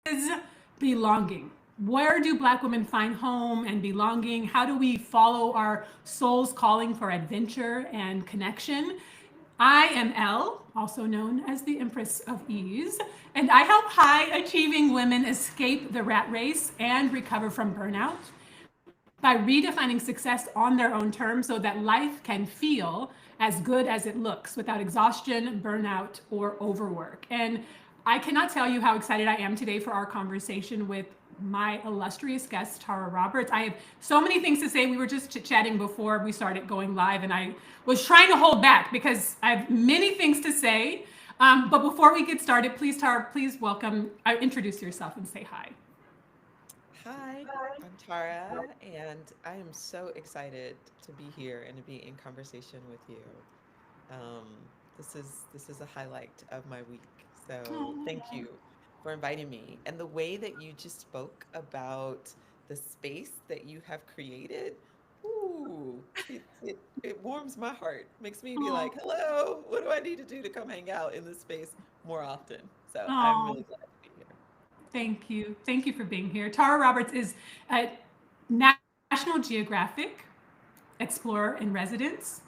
is belonging. Where do Black women find home and belonging? How do we follow our soul's calling for adventure and connection? I am Elle, also known as the Empress of Ease, and I help high achieving women escape the rat race and recover from burnout by redefining success on their own terms so that life can feel as good as it looks without exhaustion, burnout, or overwork. And I cannot tell you how excited I am today for our conversation with my illustrious guest, Tara Roberts. I have so many things to say. We were just chit-chatting before we started going live, and I was trying to hold back because I have many things to say. But before we get started, please, Tara, please introduce yourself and say hi. Hi, I'm Tara, and I am so excited to be here and to be in conversation with you. Um, this is a highlight of my week, so thank you for inviting me. And the way that you just spoke about the space that you have created, ooh, it warms my heart. Makes me be like, hello, what do I need to do to come hang out in this space more often? So I'm Oh, really glad to be here. thank you. Thank you for being here. Tara Roberts is a National Geographic explorer in residence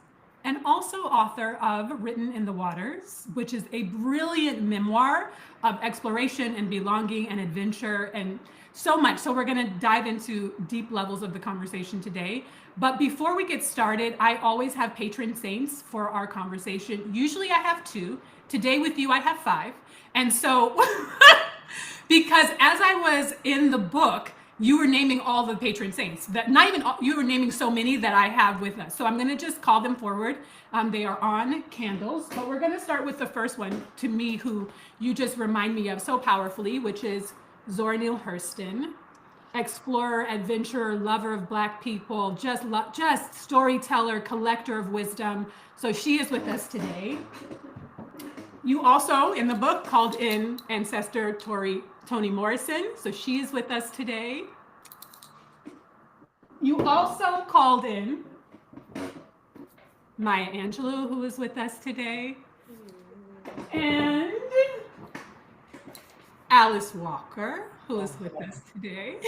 and also author of Written in the Waters, which is a brilliant memoir of exploration and belonging and adventure and so much. So we're going to dive into deep levels of the conversation today. But before we get started, I always have patron saints for our conversation. Usually I have two. Today with you, I have five. And so because as I was in the book, you were naming all the patron saints that not even all, you were naming so many that I have with us. So I'm going to just call them forward. They are on candles, but we're going to start with the first one to me, who you just remind me of so powerfully, which is Zora Neale Hurston, explorer, adventurer, lover of Black people, just storyteller, collector of wisdom. So she is with us today. You also, in the book, called in ancestor Toni Morrison, so she is with us today. You also called in Maya Angelou, who is with us today, and Alice Walker, who is with us today.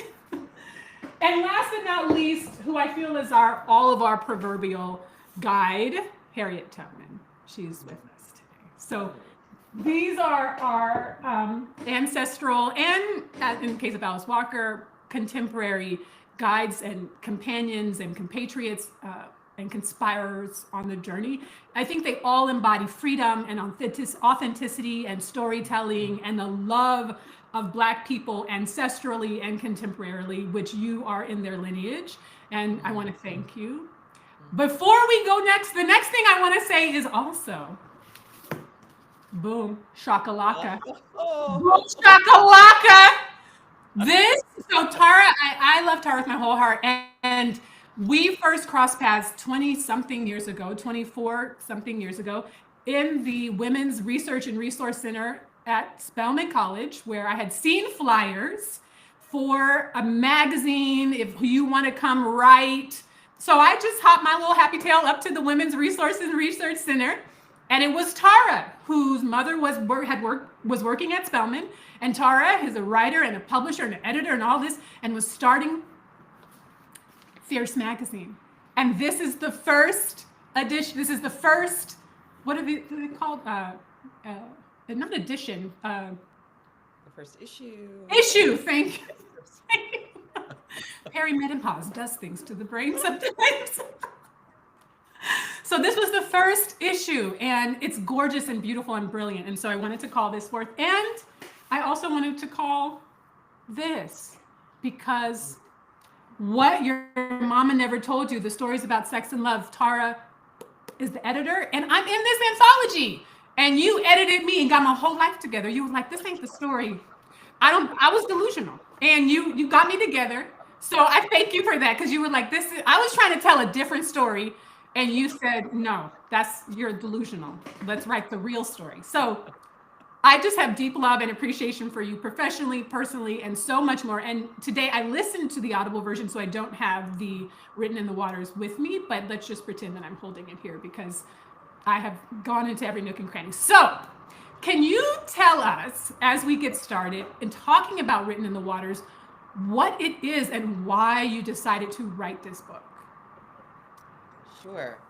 And last but not least, who I feel is all of our proverbial guide, Harriet Tubman. She's with us today. So these are our ancestral and, in the case of Alice Walker, contemporary guides and companions and compatriots and conspirers on the journey. I think they all embody freedom and authenticity and storytelling and the love of Black people ancestrally and contemporarily, which you are in their lineage. And I want to thank you. Before we go next, the next thing I want to say is also, boom, shakalaka. Boom, shakalaka. So Tara, I love Tara with my whole heart. And we first crossed paths 20-something years ago, 24-something years ago, in the Women's Research and Resource Center at Spelman College, where I had seen flyers for a magazine, if you want to come write. So I just hopped my little happy tail up to the Women's Resource and Research Center. And it was Tara, whose mother was working at Spelman. And Tara is a writer and a publisher and an editor and all this, and was starting Fierce Magazine. And this is the first edition. This is the first, what are they called? Not edition. The first issue. Issue, thank you. Perimenopause does things to the brain sometimes. So this was the first issue, and it's gorgeous and beautiful and brilliant. And so I wanted to call this forth. And I also wanted to call this, because what your mama never told you, the stories about sex and love, Tara is the editor, and I'm in this anthology. And you edited me and got my whole life together. You were like, this ain't the story. I was delusional. And you got me together. So I thank you for that, because you were like, I was trying to tell a different story. And you said, no, you're delusional. Let's write the real story. So I just have deep love and appreciation for you professionally, personally, and so much more. And today I listened to the Audible version, so I don't have the Written in the Waters with me, but let's just pretend that I'm holding it here, because I have gone into every nook and cranny. So Can you tell us, as we get started in talking about Written in the Waters, what it is and why you decided to write this book? Sure.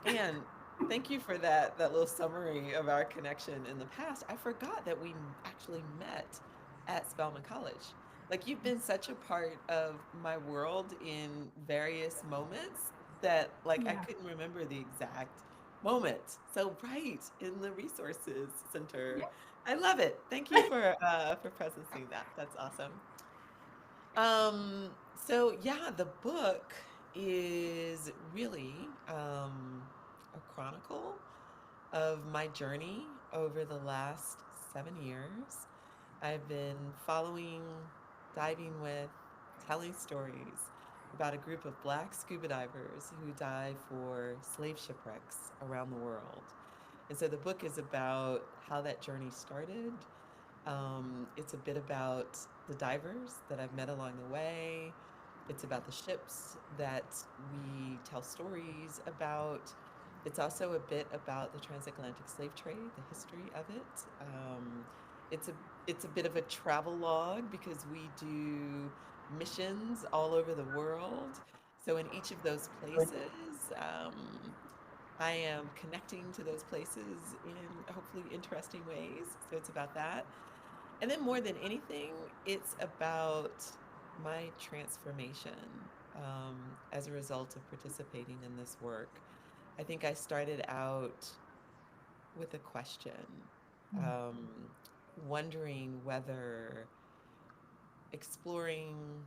And thank you for that little summary of our connection in the past. I forgot that we actually met at Spelman College. Like you've been such a part of my world in various moments that like I Yeah. couldn't remember the exact moment. So right in the resources center. Yeah. I love it. Thank you for presencing that. That's awesome. So yeah, the book is really a chronicle of my journey over the last 7 years. I've been following, diving with, telling stories about a group of Black scuba divers who dive for slave shipwrecks around the world. And so the book is about how that journey started. It's a bit about the divers that I've met along the way. It's about the ships that we tell stories about. It's also a bit about the transatlantic slave trade, the history of it. It's a it's a bit of a travel log because we do missions all over the world. So in each of those places, I am connecting to those places in hopefully interesting ways. So it's about that. And then more than anything, it's about my transformation as a result of participating in this work. I think I started out with a question, um, wondering whether exploring,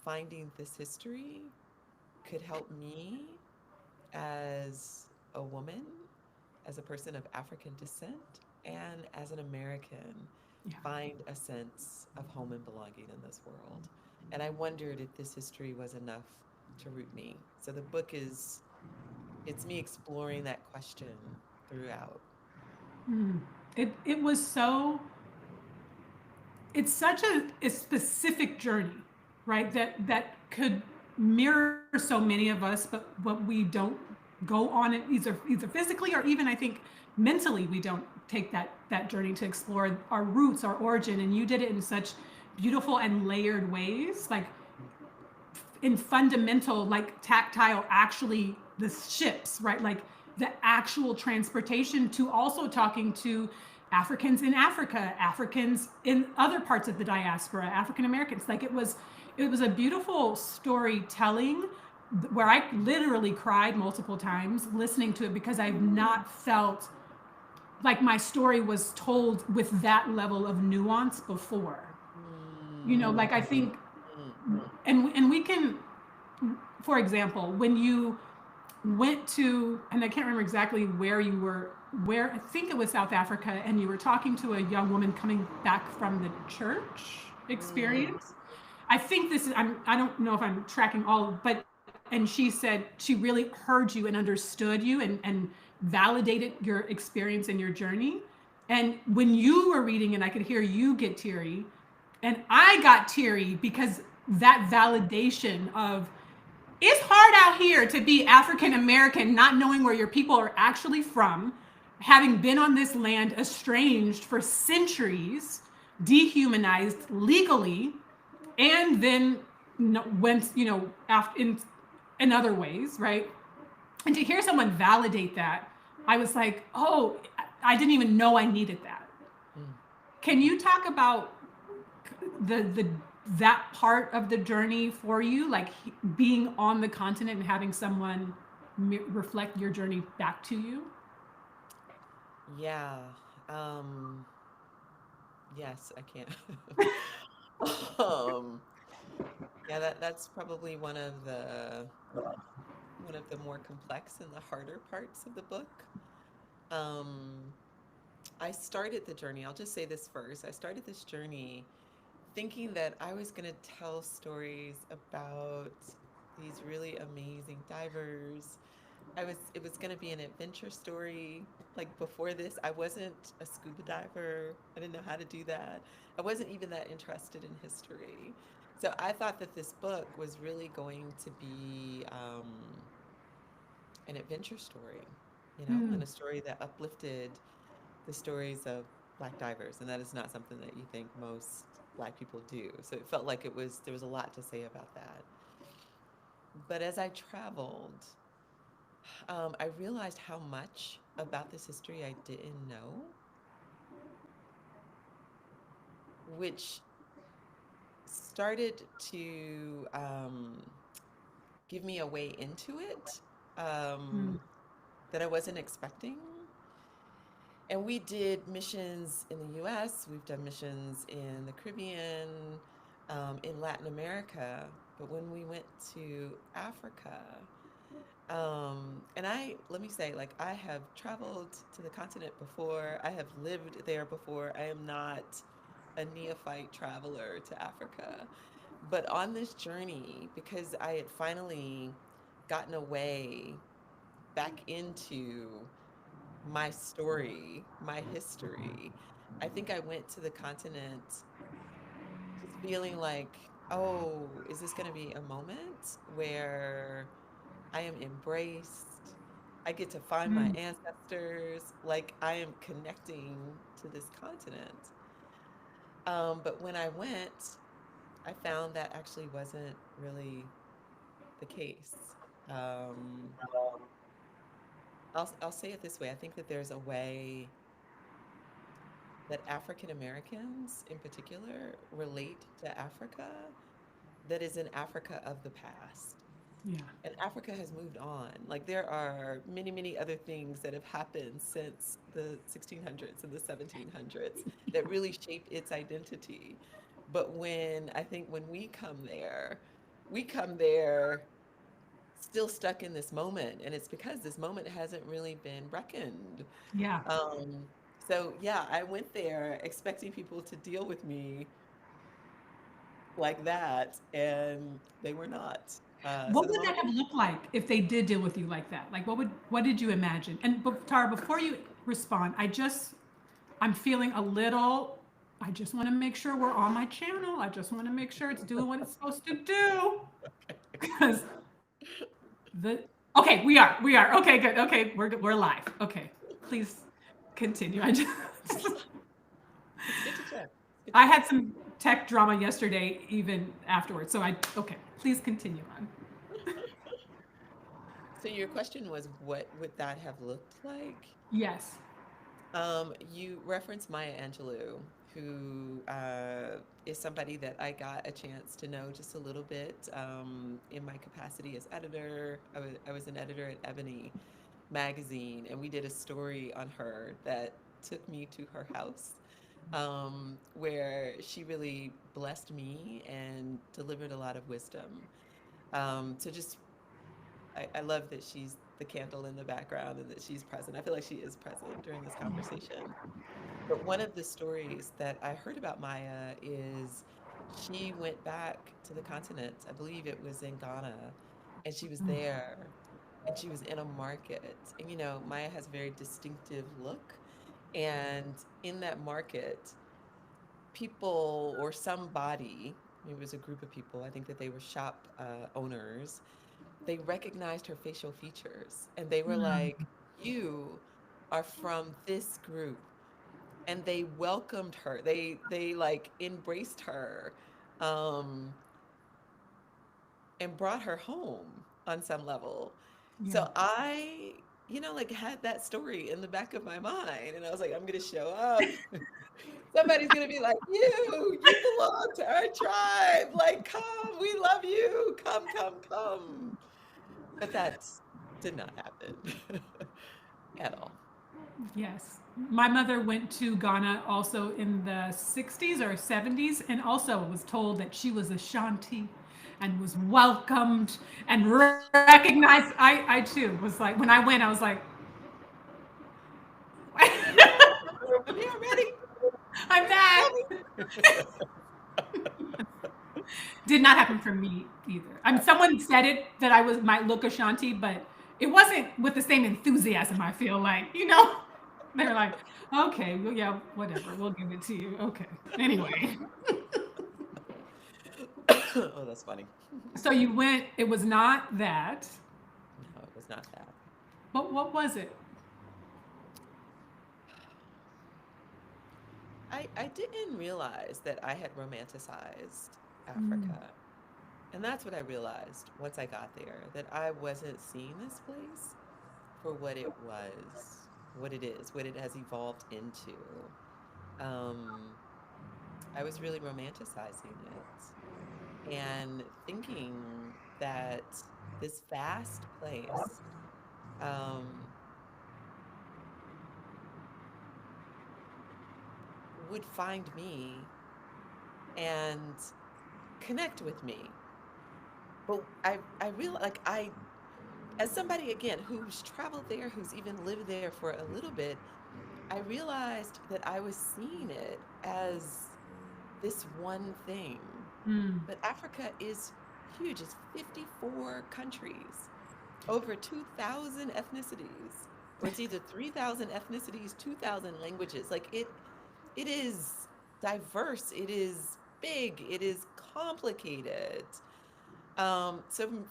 finding this history could help me as a woman, as a person of African descent, and as an American, Yeah. find a sense of home and belonging in this world. And I wondered if this history was enough to root me. So the book is, it's me exploring that question throughout. It was so, it's such a specific journey, right? That could mirror so many of us, but what we don't go on it either physically or even I think mentally we don't take that journey to explore our roots, our origin, and you did it in such beautiful and layered ways, like in fundamental, like tactile, actually the ships, right? Like the actual transportation to also talking to Africans in Africa, Africans in other parts of the diaspora, African Americans. Like it was a beautiful storytelling where I literally cried multiple times listening to it because I've not felt like my story was told with that level of nuance before. Like I Mm, think, mm, and we can, for example, when you went to, and I can't remember exactly where you were, where I think it was South Africa, and you were talking to a young woman coming back from the church mm, experience. I think this is, I don't know if I'm tracking all, but, and she said she really heard you and understood you and validated your experience and your journey. And when you were reading it, I could hear you get teary. And I got teary because that validation of, it's hard out here to be African American, not knowing where your people are actually from, having been on this land estranged for centuries, dehumanized legally, and then went, after in other ways, right? And to hear someone validate that, I was like, oh, I didn't even know I needed that. mm. Can you talk about the that part of the journey for you, like being on the continent and having someone reflect your journey back to you? Yeah. Um, yes, I can. um, yeah, that's probably one of the more complex and the harder parts of the book. Um, I started the journey, I'll just say this first. I started this journey thinking that I was going to tell stories about these really amazing divers. It was going to be an adventure story. Like before this, I wasn't a scuba diver. I didn't know how to do that. I wasn't even that interested in history. So I thought that this book was really going to be an adventure story, and a story that uplifted the stories of Black divers, and that is not something that you think most Black people do. So it felt like there was a lot to say about that. But as I traveled, I realized how much about this history I didn't know, which started to give me a way into it Mm. that I wasn't expecting. And we did missions in the US, we've done missions in the Caribbean, in Latin America. But when we went to Africa, and let me say, like, I have traveled to the continent before, I have lived there before. I am not a neophyte traveler to Africa. But on this journey, because I had finally gotten away back into my story, my history, I think I went to the continent just feeling like, oh, is this going to be a moment where I am embraced? I get to find my Mm. ancestors, like I am connecting to this continent. But when I went, I found that actually wasn't really the case. Um, I'll say it this way. I think that there's a way that African Americans in particular relate to Africa that is an Africa of the past. Yeah. And Africa has moved on. Like there are many, many other things that have happened since the 1600s and the 1700s that really shaped its identity. But I think when we come there still stuck in this moment. And it's because this moment hasn't really been reckoned. Yeah. Um, so yeah, I went there expecting people to deal with me like that, and they were not. So What the would that moment, have looked like if they did deal with you like that? Like, what did you imagine? And Tara, before you respond, I'm feeling a little. I just want to make sure we're on my channel. I just want to make sure it's doing what it's supposed to do. Because the okay, we are okay, good. Okay, we're live. Okay, please continue. it's good to check. It's good to I check. had some tech drama yesterday, even afterwards. So okay, please continue on. So your question was, what would that have looked like? Yes. You referenced Maya Angelou, who is somebody that I got a chance to know just a little bit in my capacity as editor. I was an editor at Ebony magazine, and we did a story on her that took me to her house, where she really blessed me and delivered a lot of wisdom. So just I love that she's the candle in the background and that she's present. I feel like she is present during this conversation. But one of the stories that I heard about Maya is she went back to the continent. I believe it was in Ghana, and she was Mm. there and she was in a market. And Maya has a very distinctive look. And in that market, people or somebody, maybe it was a group of people, I think that they were shop owners, they recognized her facial features and they were Mm. like, "You are from this group." And they welcomed her. They like embraced her, um, and brought her home on some level. Yeah. So like had that story in the back of my mind, and I was like, I'm gonna show up. Somebody's gonna be like, you belong to our tribe. Like, come, we love you. Come, come, come. But that did not happen at all. Yes. My mother went to Ghana also in the 60s or 70s and also was told that she was Ashanti and was welcomed and recognized. I too was like, when I went, I was like, I'm here, ready, I'm ready, back. tell me. Did not happen for me either. I mean, someone said it that I was might look Ashanti, but it wasn't with the same enthusiasm. I feel like, they were like, okay, well, yeah, whatever, we'll give it to you. Okay. Anyway, Oh, that's funny. so you went. It was not that, No, it was not that. but what was it? I didn't realize that I had romanticized Mm. Africa. And that's what I realized once I got there, that I wasn't seeing this place for what it was, what it is, what it has evolved into. Um, I was really romanticizing it and thinking that this vast place um, would find me and connect with me. But I realized, like, as somebody again who's traveled there, who's even lived there for a little bit, I realized that I was seeing it as this one thing. Mm. But Africa is huge. It's 54 countries, over 2,000 ethnicities, or it's either 3,000 ethnicities, 2,000 languages. Like it is diverse. It is big. It is complicated.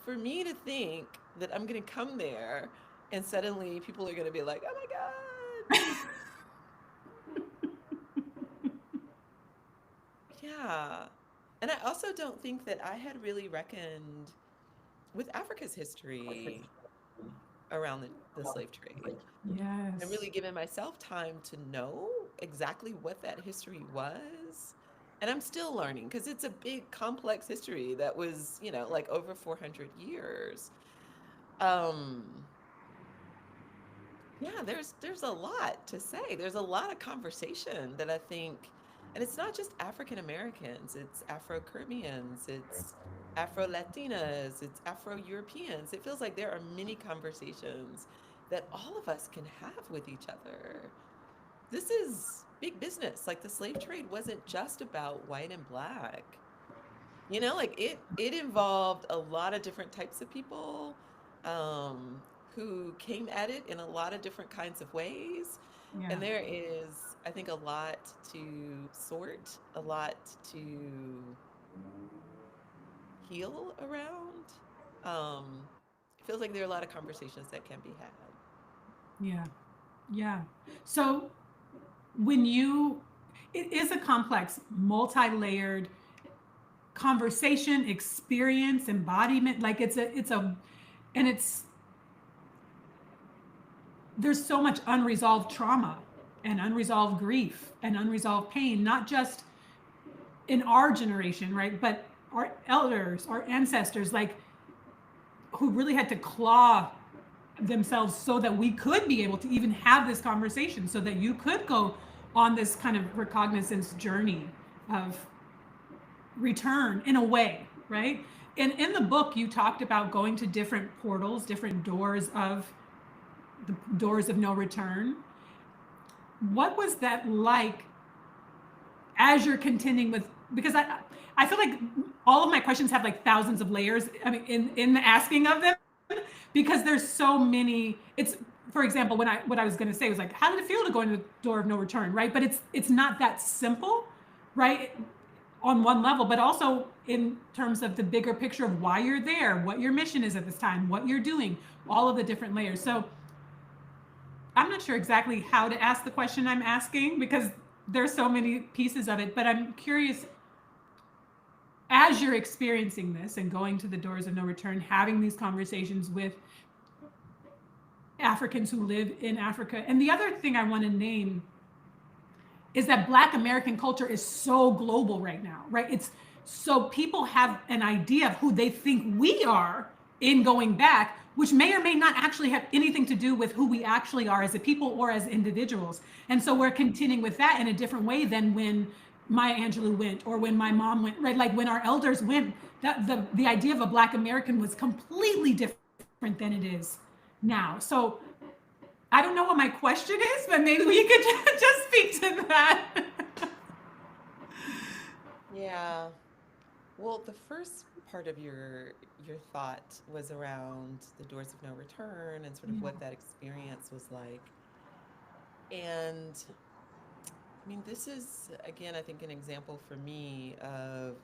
For me to think that I'm going to come there and suddenly people are going to be like, oh my God. Yeah. And I also don't think that I had really reckoned with Africa's history around the slave trade and Yes. really given myself time to know exactly what that history was. And I'm still learning because it's a big, complex history that was, like over 400 years. Um, Yeah, there's a lot to say. There's a lot of conversation that I think, and it's not just African Americans, it's Afro Caribbeans, it's Afro Latinas, it's Afro Europeans. It feels like there are many conversations that all of us can have with each other. This is big business. Like the slave trade wasn't just about white and black. Like it involved a lot of different types of people um, who came at it in a lot of different kinds of ways. Yeah. And there is, I think, a lot to sort, a lot to heal around. Um, it feels like there are a lot of conversations that can be had. Yeah. Yeah. So when you, it is a complex, multi-layered conversation, experience, embodiment. Like and there's so much unresolved trauma and unresolved grief and unresolved pain, not just in our generation, right? But our elders, our ancestors, like who really had to claw themselves so that we could be able to even have this conversation, so that you could go on this kind of recognizance journey of return in a way, right? And in the book, you talked about going to different portals, different doors of no return. What was that like as you're contending with, because I feel like all of my questions have like thousands of layers. I mean, in the asking of them, because there's so many. It's, for example, what I was going to say was like, how did it feel to go into the door of no return, right? But it's not that simple, right? On one level, but also in terms of the bigger picture of why you're there, what your mission is at this time, what you're doing, all of the different layers. So I'm not sure exactly how to ask the question I'm asking because there's so many pieces of it, but I'm curious, as you're experiencing this and going to the doors of no return, having these conversations with Africans who live in Africa. And the other thing I want to name is that Black American culture is so global right now, right? It's so people have an idea of who they think we are in going back, which may or may not actually have anything to do with who we actually are as a people or as individuals. And so we're contending with that in a different way than when Maya Angelou went or when my mom went, right? Like when our elders went, that the idea of a Black American was completely different than it is now. So I don't know what my question is, but maybe we could just speak to that. Yeah. Well, the first part of your thought was around the doors of no return and sort of what that experience was like. And I mean, this is again, I think, an example for me of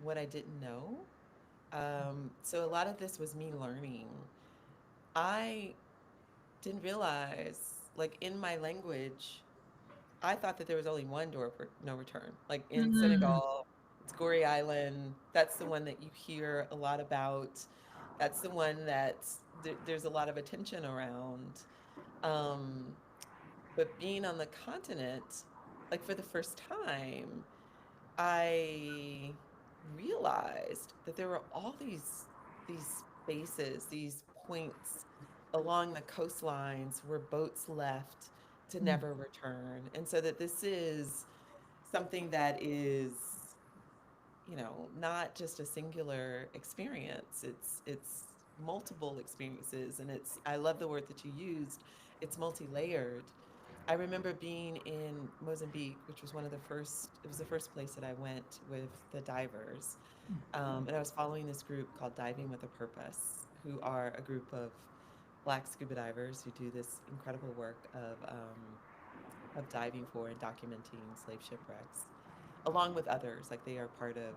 what I didn't know. So a lot of this was me learning. I didn't realize, like in my language, I thought that there was only one door for no return. Like in Mm, Senegal, it's Gorée Island. That's the one that you hear a lot about. That's the one there's a lot of attention around. Um, but being on the continent, like for the first time, I realized that there were all these spaces, these points along the coastlines where boats left to mm, never return. And so that this is something that is, not just a singular experience. It's multiple experiences, and I love the word that you used. It's multi-layered. I remember being in Mozambique, which was it was the first place that I went with the divers. And I was following this group called Diving with a Purpose, who are a group of Black scuba divers who do this incredible work of diving for and documenting slave shipwrecks, along with others. Like they are part of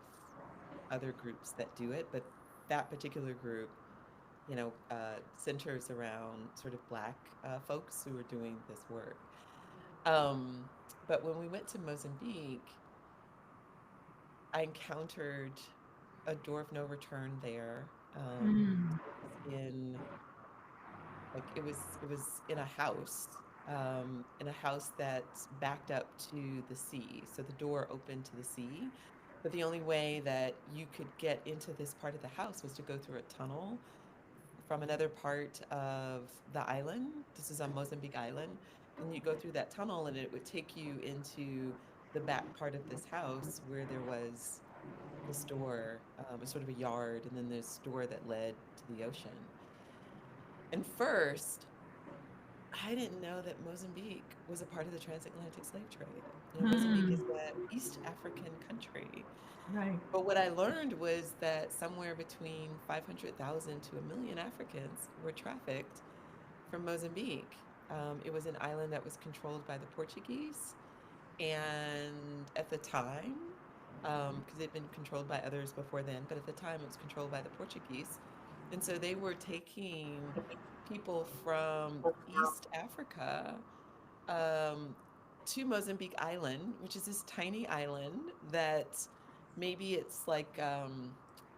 other groups that do it, but that particular group, centers around sort of Black folks who are doing this work. Um, but when we went to Mozambique, I encountered a door of no return there. mm, It was in it was in a house that backed up to the sea. So the door opened to the sea, but the only way that you could get into this part of the house was to go through a tunnel from another part of the island. This is on Mozambique Island. And you go through that tunnel, and it would take you into the back part of this house where there was this door, sort of a yard, and then this door that led to the ocean. And first, I didn't know that Mozambique was a part of the transatlantic slave trade. Mozambique is mm. an East African country. Right. But what I learned was that somewhere between 500,000 to a million Africans were trafficked from Mozambique. It was an island that was controlled by the Portuguese. And at the time, because it'd been controlled by others before then, but at the time it was controlled by the Portuguese. And so they were taking people from East Africa um, to Mozambique Island, which is this tiny island that maybe it's like,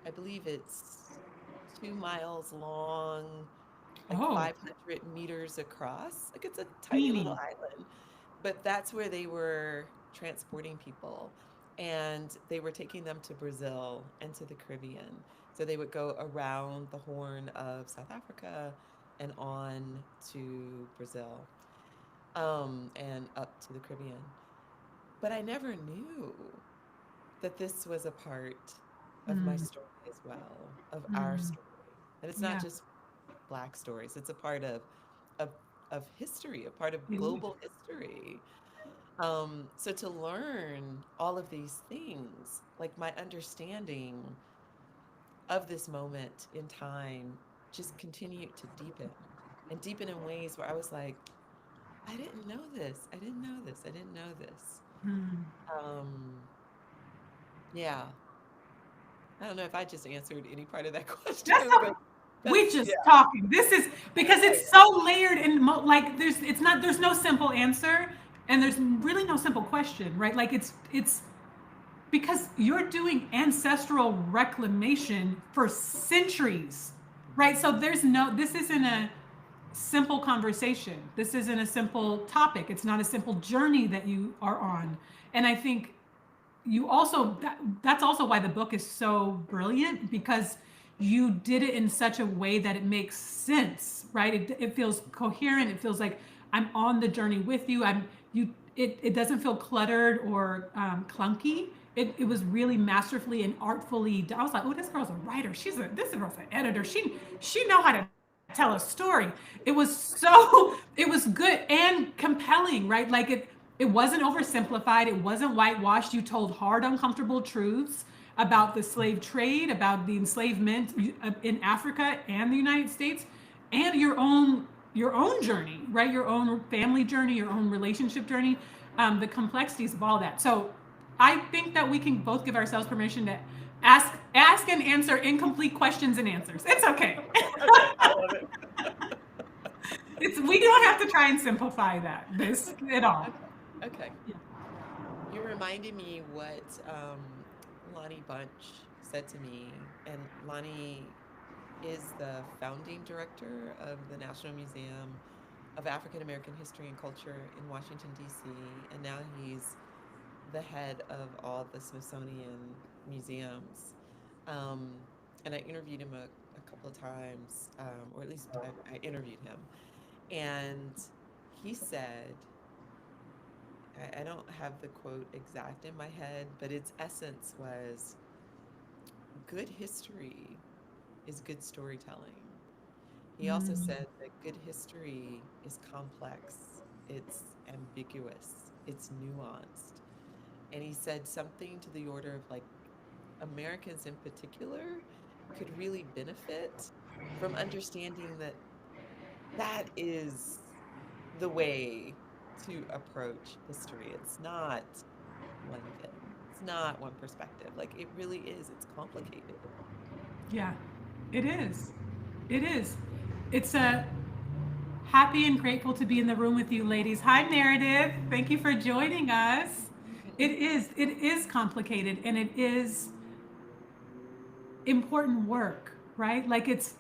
I believe it's 2 miles long, like Oh, 500 meters across. Like it's a tiny little teeny. island, but that's where they were transporting people. And they were taking them to Brazil and to the Caribbean. So they would go around the Horn of South Africa and on to Brazil, and up to the Caribbean. But I never knew that this was a part of my Mm, story as well, of our mm. story. And it's not Yeah, just Black stories, it's a part of, of history, a part of it is. global history. So to learn all of these things, like my understanding of this moment in time just continued to deepen and deepen in ways where I was like, I didn't know this. I didn't know this. I didn't know this. Mm. Um, yeah. I don't know if I just answered any part of that That's question, but we that's, just yeah. talking. This is because Yeah, it's so layered and like there's no simple answer and there's really no simple question, right? Like it's because you're doing ancestral reclamation for centuries, right? So this isn't a simple conversation. This isn't a simple topic. It's not a simple journey that you are on. And I think you also that's also why the book is so brilliant because you did it in such a way that it makes sense, right? It feels coherent. It feels like I'm on the journey with you. It doesn't feel cluttered or clunky. It was really masterfully and artfully I was like, oh, this girl's a writer. This girl's an editor. She know how to tell a story. It was good and compelling, right? Like it wasn't oversimplified, it wasn't whitewashed. You told hard, uncomfortable truths about the slave trade, about the enslavement in Africa and the United States, and your own journey, right? Your own family journey, your own relationship journey, the complexities of all that. So I think that we can both give ourselves permission to ask and answer incomplete questions and answers. It's okay. okay, I love it. We don't have to try and simplify this at all. Okay. Okay. Yeah. You reminded me what Lonnie Bunch said to me, and Lonnie is the founding director of the National Museum of African American History and Culture in Washington, D.C., and now he's the head of all the Smithsonian museums. Um, and I interviewed him a couple of times, or at least I interviewed him. And he said, I don't have the quote exact in my head, but its essence was good history is good storytelling. He also Mm. said that good history is complex, it's ambiguous, it's nuanced. And he said something to the order of like Americans in particular could really benefit from understanding that that is the way to approach history. It's not one thing, it's not one perspective. Like it really is, it's complicated. Yeah, it is. It is. It's a happy and grateful to be in the room with you, ladies. Hi, Meredith. Thank you for joining us. It is. It is complicated, and it is important work, right? Like it's.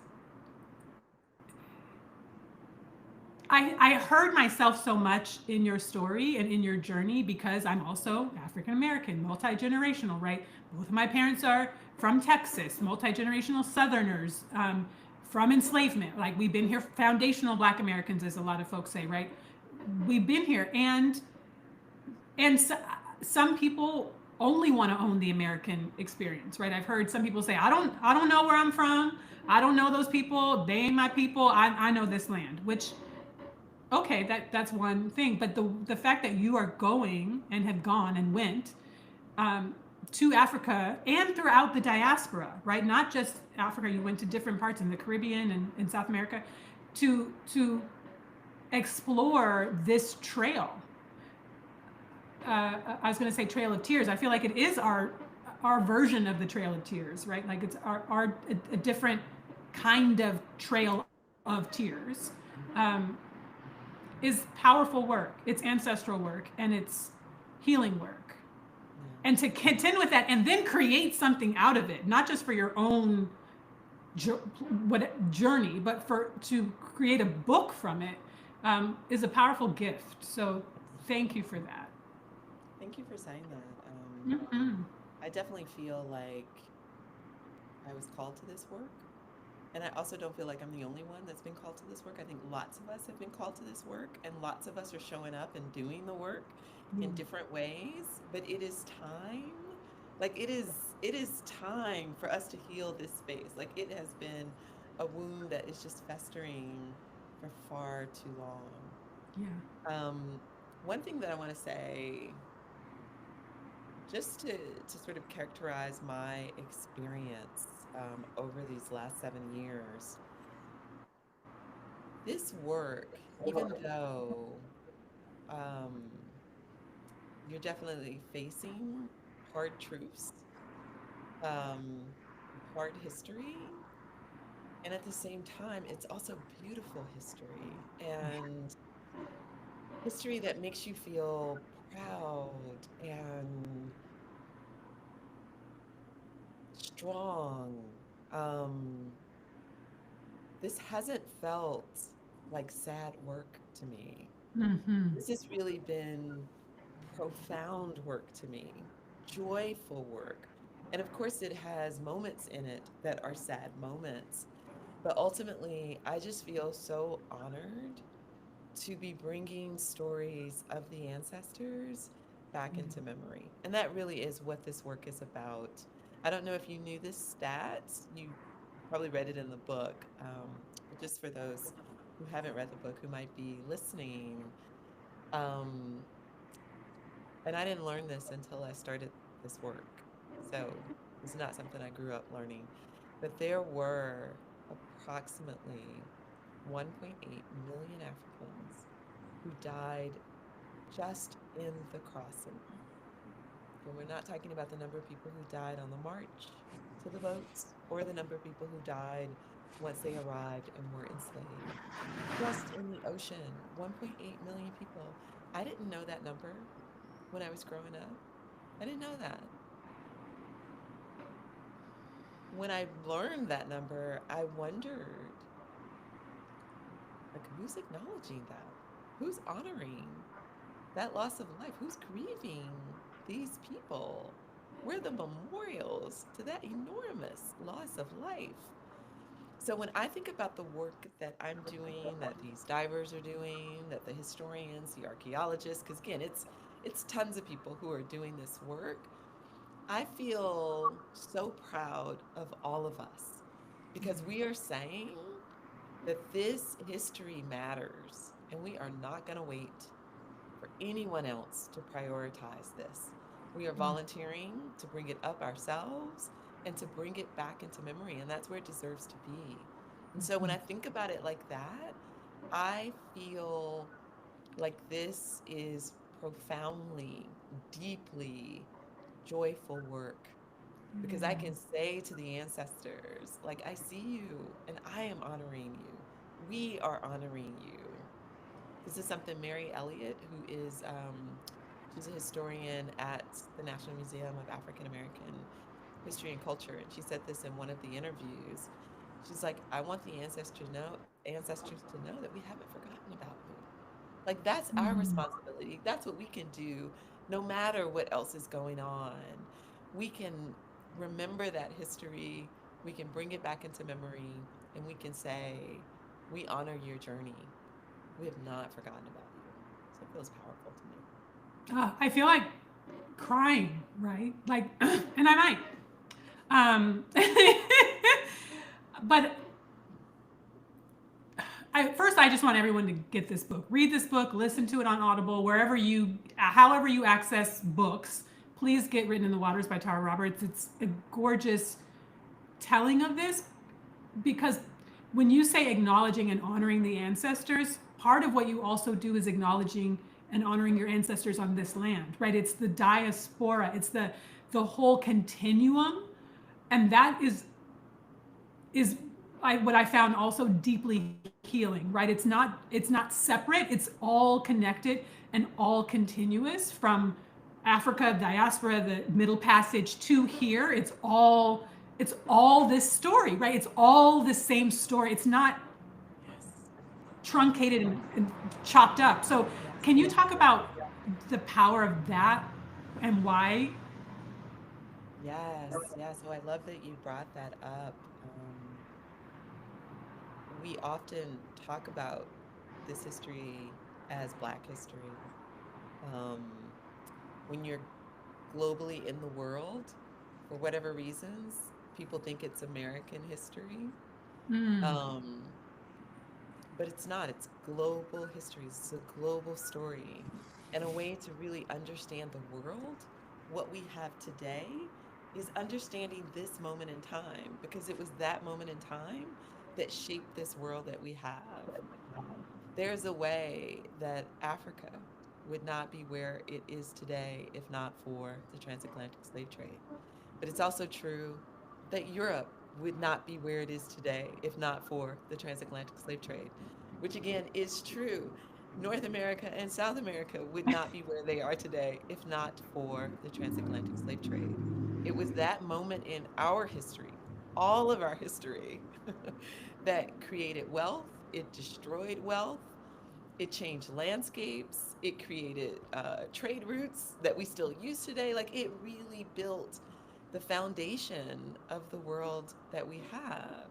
I heard myself so much in your story and in your journey because I'm also African American, multi generational, right? Both of my parents are from Texas, multi generational Southerners, from enslavement. Like we've been here, foundational Black Americans, as a lot of folks say, right? We've been here, and so, some people only want to own the American experience, right? I've heard some people say, I don't know where I'm from. I don't know those people. They ain't my people. I know this land, which okay, that's one thing. But the fact that you are going and have gone and went um, to Africa and throughout the diaspora, right? Not just Africa. You went to different parts in the Caribbean and in South America to explore this trail. I was going to say Trail of Tears. I feel like it is our version of the Trail of Tears, right? Like it's our a different kind of trail of tears. Um, is powerful work. It's ancestral work and it's healing work. Yeah. And to contend with that and then create something out of it, not just for your own journey, but for to create a book from it, is a powerful gift. So thank you for that. Thank you for saying that. Mm-hmm. I definitely feel like I was called to this work. And I also don't feel like I'm the only one that's been called to this work. I think lots of us have been called to this work, and lots of us are showing up and doing the work in different ways. But it is time. Like it is time for us to heal this space. Like it has been a wound that is just festering for far too long. Yeah. One thing that I want to say, just to sort of characterize my experience over these last 7 years, this work, even though um, you're definitely facing hard truths, um, hard history, and at the same time, it's also beautiful history and history that makes you feel proud and strong. Um, this hasn't felt like sad work to me. Mm-hmm. This has really been profound work to me, joyful work. And of course, it has moments in it that are sad moments. But ultimately, I just feel so honored to be bringing stories of the ancestors back Yeah. into memory. And that really is what this work is about. I don't know if you knew this stat, you probably read it in the book, but just for those who haven't read the book, who might be listening, um, and I didn't learn this until I started this work. So it's not something I grew up learning. But there were approximately 1.8 million Africans who died just in the crossing. And we're not talking about the number of people who died on the march to the boats or the number of people who died once they arrived and were enslaved. Just in the ocean, 1.8 million people. I didn't know that number when I was growing up. I didn't know that. When I learned that number, I wondered, like, who's acknowledging that? Who's honoring that loss of life? Who's grieving these people? Where are the memorials to that enormous loss of life? So when I think about the work that I'm doing, that these divers are doing, that the historians, the archaeologists, because again, it's tons of people who are doing this work, I feel so proud of all of us because we are saying that this history matters and we are not going to wait for anyone else to prioritize this. We are volunteering to bring it up ourselves and to bring it back into memory, and that's where it deserves to be. And so when I think about it like that, I feel like this is profoundly, deeply joyful work because I can say to the ancestors, like, I see you and I am honoring you. We are honoring you. This is something Mary Elliott, who is, she's a historian at the National Museum of African American History and Culture, and she said this in one of the interviews. She's like, I want the ancestors to know that we haven't forgotten about them. Like that's our responsibility. That's what we can do no matter what else is going on. We can remember that history, we can bring it back into memory, and we can say, we honor your journey. We have not forgotten about you. So it feels powerful to me. I feel like crying, right? Like, and I might. Um, but first, I just want everyone to get this book, read this book, listen to it on Audible, wherever you, however you access books. Please get Written in the Waters by Tara Roberts. It's a gorgeous telling of this because when you say acknowledging and honoring the ancestors, part of what you also do is acknowledging and honoring your ancestors on this land, right? It's the diaspora, it's the whole continuum, and that is what I found also deeply healing, right? It's not separate. It's all connected and all continuous from Africa, diaspora, the Middle Passage to here. It's all this story, right? It's all the same story. It's not Yes. truncated and chopped up. So, Yes. can you talk about the power of that and why? Yes. Yes. Oh, I love that you brought that up. We often talk about this history as Black history. Um, when you're globally in the world, for whatever reasons, people think it's American history. Mm, Um, but it's not. It's global history. It's a global story. And a way to really understand the world, what we have today, is understanding this moment in time because it was that moment in time that shaped this world that we have. There's a way that Africa would not be where it is today if not for the transatlantic slave trade. But it's also true that Europe would not be where it is today if not for the transatlantic slave trade, which again is true. North America and South America would not be where they are today if not for the transatlantic slave trade. It was that moment in our history, all of our history, that created wealth, it destroyed wealth, it changed landscapes, it created trade routes that we still use today. Like it really built the foundation of the world that we have.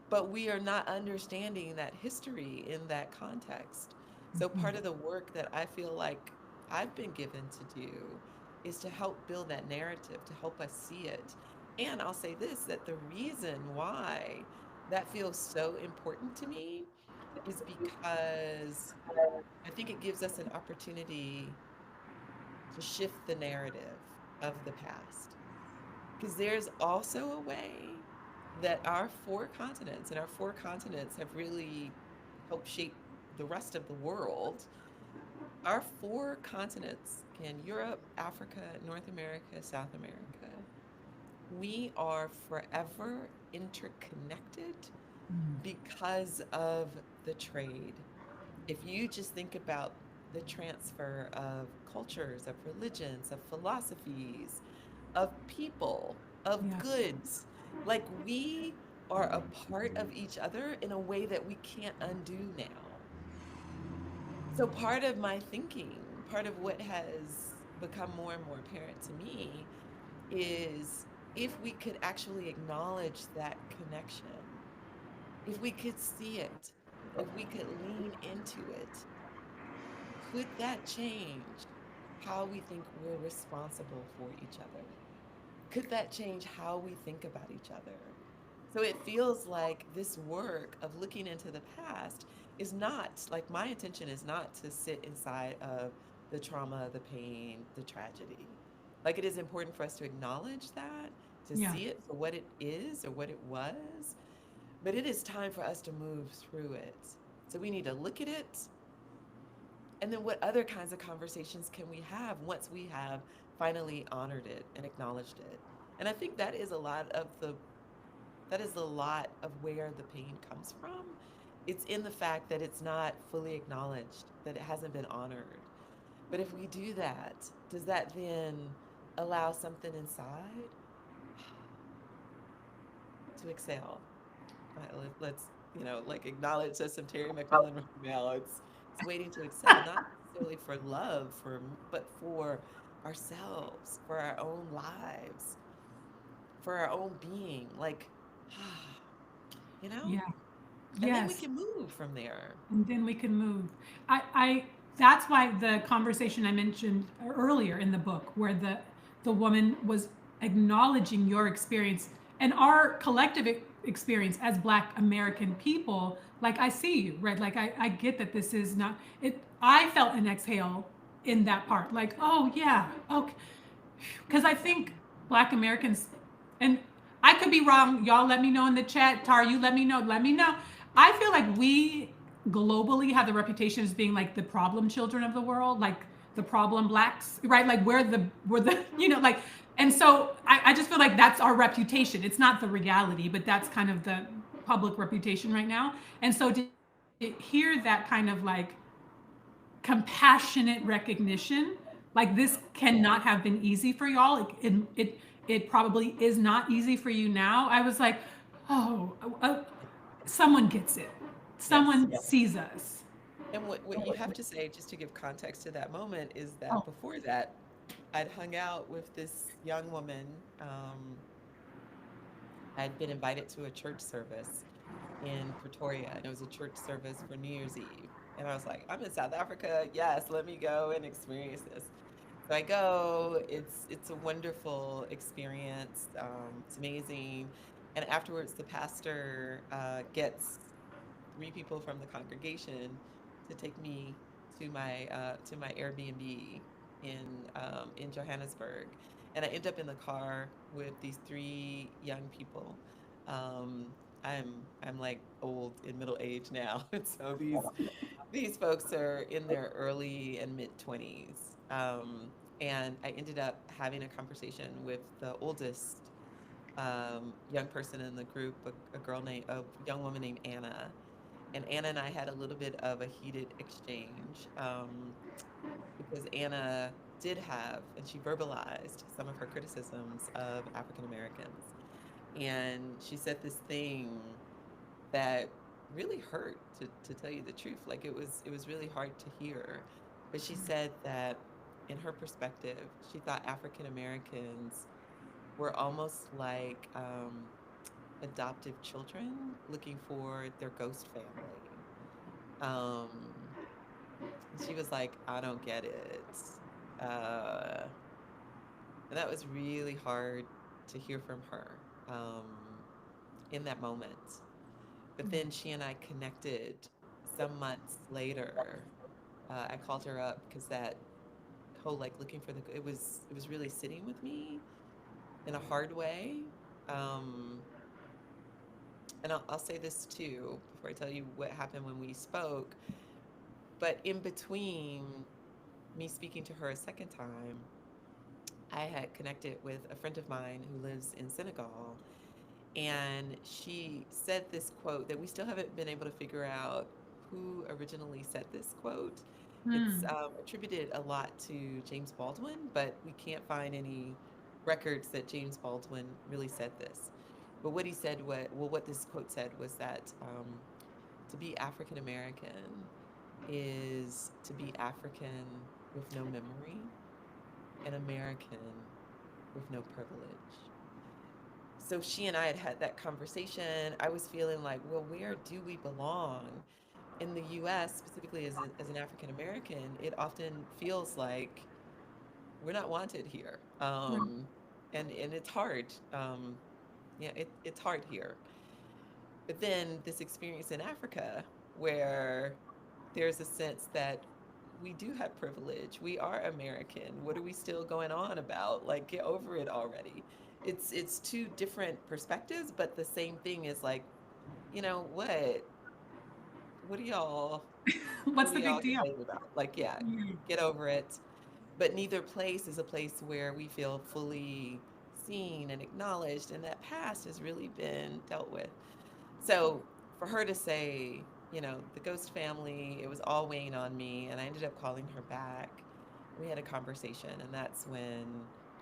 But we are not understanding that history in that context. So part of the work that I feel like I've been given to do is to help build that narrative, to help us see it. And I'll say this, that the reason why that feels so important to me is because I think it gives us an opportunity to shift the narrative of the past. Because there's also a way that our four continents and our four continents have really helped shape the rest of the world. Our four continents, again, Europe, Africa, North America, South America, we are forever interconnected because of the trade. If you just think about the transfer of cultures, of religions, of philosophies, of people, of Yes. goods. Like we are a part of each other in a way that we can't undo now. So part of my thinking, part of what has become more and more apparent to me is if we could actually acknowledge that connection, if we could see it, if we could lean into it, could that change how we think we're responsible for each other? Could that change how we think about each other? So it feels like this work of looking into the past is not like my intention is not to sit inside of the trauma, the pain, the tragedy. Like it is important for us to acknowledge that, to Yeah. see it for what it is or what it was, but it is time for us to move through it. So we need to look at it. And then what other kinds of conversations can we have once we have finally honored it and acknowledged it? And I think that is a lot of where the pain comes from. It's in the fact that it's not fully acknowledged, that it hasn't been honored. But if we do that, does that then allow something inside to exhale? Let's, like acknowledge that some Terry McMillan right now. It's waiting to exhale, not necessarily for love, but for ourselves, for our own lives, for our own being. Like, you know? Yeah. And then we Yes. can move from there. And then we can move. I that's why the conversation I mentioned earlier in the book, where the woman was acknowledging your experience and our collective experience as Black American people. Like I see you, right? Like I get that this is not it. I felt an exhale in that part. Like, oh yeah, okay, because I think Black Americans, and I could be wrong. Y'all let me know in the chat. Tara, you let me know. Let me know. I feel like we globally have the reputation as being like the problem children of the world, like the problem blacks, right? Like we're the like, and so I just feel like that's our reputation. It's not the reality, but that's kind of the public reputation right now. And so to hear that kind of like compassionate recognition, like this cannot have been easy for y'all. It probably is not easy for you now. I was like, oh, someone gets it. Yes. Someone sees us. And what you have to say, just to give context to that moment, is that Oh, before that, I'd hung out with this young woman. I'd been invited to a church service in Pretoria, and it was a church service for New Year's Eve. And I was like, I'm in South Africa. Yes, let me go and experience this. So I go. It's a wonderful experience. It's amazing. And afterwards, the pastor gets three people from the congregation to take me to my Airbnb in Johannesburg, and I end up in the car with these three young people. Um, I'm like old in middle age now, and so these folks are in their early and mid 20s. And I ended up having a conversation with the oldest young person in the group, a young woman named Anna. And Anna and I had a little bit of a heated exchange because Anna did have, and she verbalized some of her criticisms of African Americans. And she said this thing that really hurt, to tell you the truth. Like it was really hard to hear. But she said that in her perspective, she thought African Americans were almost like adoptive children looking for their ghost family. Um, she was like, I don't get it. Uh, and that was really hard to hear from her in that moment. But then she and I connected some months later. I called her up because that whole like looking for it was really sitting with me in a hard way. Um, and I'll say this too before I tell you what happened when we spoke. But in between me speaking to her a second time, I had connected with a friend of mine who lives in Senegal. And she said this quote that we still haven't been able to figure out who originally said this quote. It's Mm. attributed a lot to James Baldwin, but we can't find any records that James Baldwin really said this. But what he said, what this quote said was that to be African American is to be African with no memory and American with no privilege. So she and I had had that conversation. I was feeling like, well, where do we belong? In the US, specifically as an African American, it often feels like we're not wanted here. Right. And it's hard. Yeah, it's hard here. But then this experience in Africa, where there's a sense that we do have privilege. We are American. What are we still going on about? Like, get over it already. It's two different perspectives, but the same thing is like, you know what? What are y'all what What's are the big y'all deal? complaining about? Like, yeah, Yeah. get over it. But neither place is a place where we feel fully seen and acknowledged, and that past has really been dealt with. So for her to say, you know, the ghost family, it was all weighing on me, and I ended up calling her back. We had a conversation, and that's when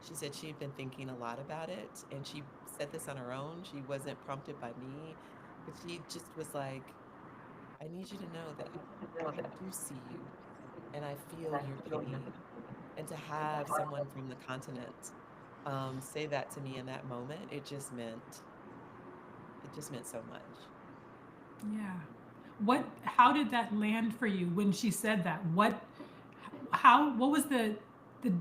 she said she'd been thinking a lot about it, and she said this on her own. She wasn't prompted by me, but she just was like, I need you to know that I do see you and I feel your pain. And to have someone from the continent say that to me in that moment, it just meant so much. Yeah. How did that land for you when she said that? What was the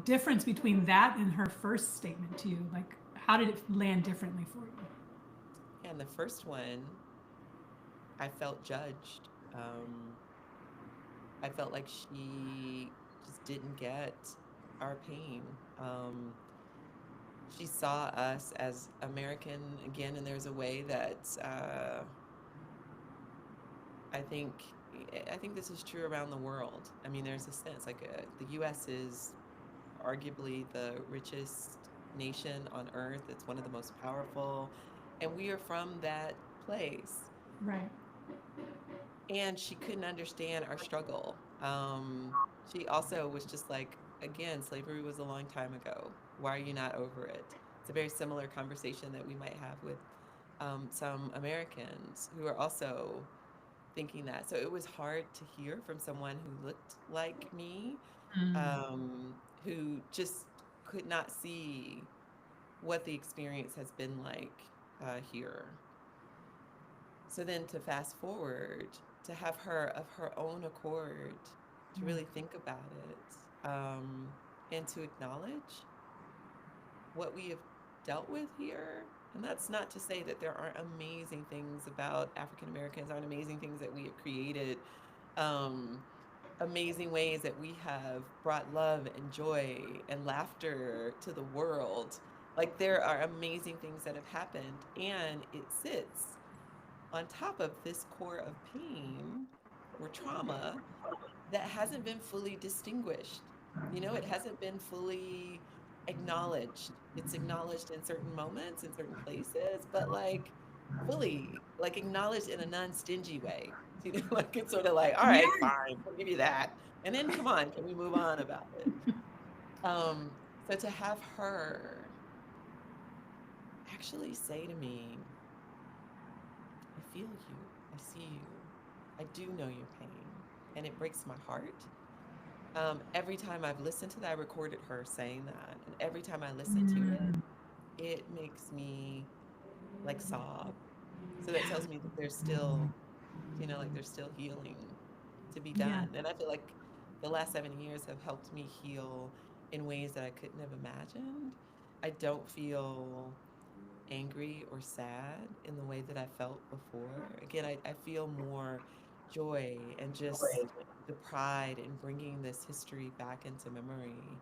difference between that and her first statement to you? Like, how did it land differently for you? And the first one, I felt judged. I felt like she just didn't get our pain. She saw us as American again, and there's a way that I think I think this is true around the world. I mean, there's a sense like the U.S. is arguably the richest nation on earth. It's one of the most powerful, and we are from that place. Right. And she couldn't understand our struggle. She also was just like, again, slavery was a long time ago. Why are you not over it? It's a very similar conversation that we might have with some Americans who are also thinking that. So it was hard to hear from someone who looked like me, Mm. um, who just could not see what the experience has been like here. So then to fast forward, to have her of her own accord to Yeah. really think about it and to acknowledge what we have dealt with here. And that's not to say that there aren't amazing things about African Americans, aren't amazing things that we have created, um, amazing ways that we have brought love and joy and laughter to the world. Like there are amazing things that have happened, and it sits on top of this core of pain or trauma that hasn't been fully distinguished. You know, it hasn't been fully acknowledged. It's acknowledged in certain moments, in certain places, but like fully, like acknowledged in a non-stingy way. You know, like it's sort of like, all Yeah. right, fine, we'll give you that. And then come on, can we move on about it? So to have her actually say to me, I feel you, I see you, I do know your pain, and it breaks my heart. Every time I've listened to that, I recorded her saying that, and every time I listen to it, Mm. it makes me like sob. So that tells me that there's still, you know, like there's still healing to be Yeah. done. And I feel like the last 7 years have helped me heal in ways that I couldn't have imagined. I don't feel angry or sad in the way that I felt before. Again, I feel more joy and just the pride in bringing this history back into memory.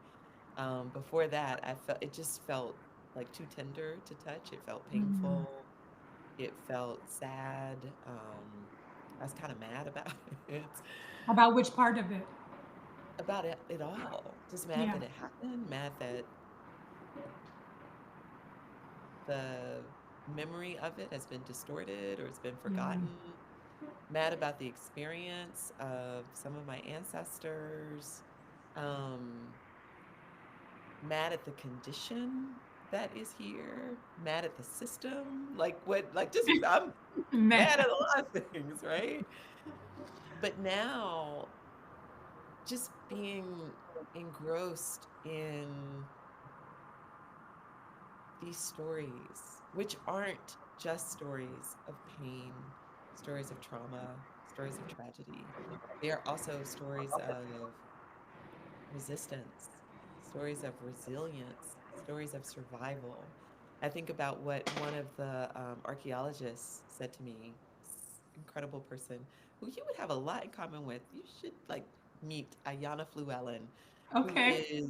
Before that, I felt it just felt like too tender to touch. It felt Mm. painful. It felt sad. I was kind of mad about it, About which part of it? about it all. Just mad Yeah. that it happened. Mad that the memory of it has been distorted or it's been Yeah. forgotten. mad about the experience of some of my ancestors, um, mad at the condition that is here, mad at the system. Like what, like just, I'm Man. mad at a lot of things, right? But now just being engrossed in these stories, which aren't just stories of pain, stories of trauma, stories of tragedy. They are also stories of resistance, stories of resilience, stories of survival. I think about what one of the archaeologists said to me, incredible person who you would have a lot in common with. You should like meet Ayana Fluellen, who Okay. is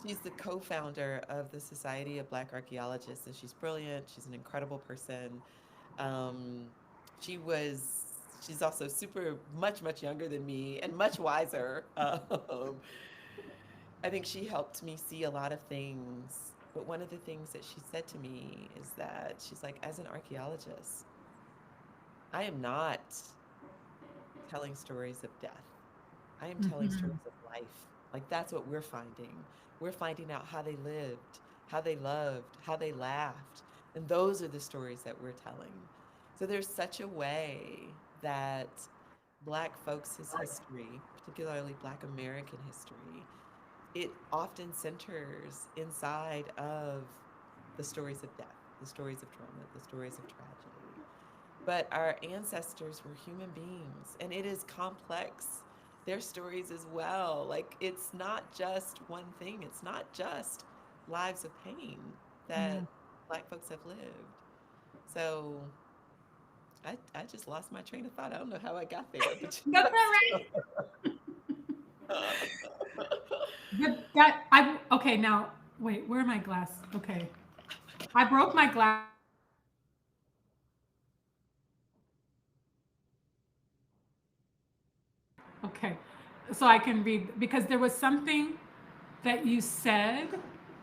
she's the co-founder of the Society of Black Archaeologists, and she's brilliant. She's an incredible person. Um, she was. She's also super much younger than me and much wiser. I think she helped me see a lot of things. But one of the things that she said to me is that she's like, as an archaeologist, I am not telling stories of death. I am telling Mhm. stories of life. Like that's what we're finding. We're finding out how they lived, how they loved, how they laughed. And those are the stories that we're telling. So there's such a way that Black folks' history, particularly Black American history, it often centers inside of the stories of death, the stories of trauma, the stories of tragedy. But our ancestors were human beings, and it is complex. Their stories as well. Like, it's not just one thing, it's not just lives of pain that Yeah. Black folks have lived. So I just lost my train of thought. I don't know how I got there, but That's all right. But that I okay now. Wait, where are my glass? Okay, I broke my glass. Okay, so I can read because there was something that you said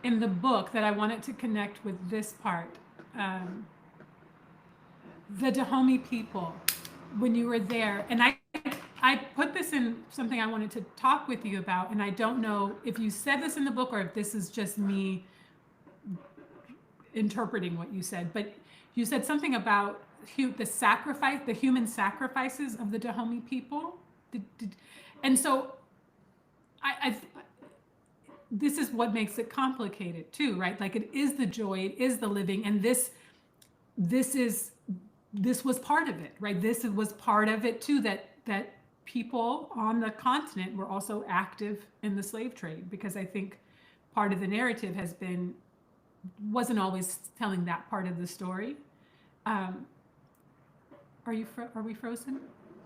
in the book that I wanted to connect with this part. Um, the Dahomey people, when you were there, and I put this in something I wanted to talk with you about, and I don't know if you said this in the book or if this is just me interpreting what you said, but you said something about the sacrifice, the human sacrifices of the Dahomey people. And so I this is what makes it complicated too, right? Like it is the joy, it is the living, and this is this was part of it, right? This was part of it too. That people on the continent were also active in the slave trade, because I think part of the narrative has been wasn't always telling that part of the story. Um, are we frozen?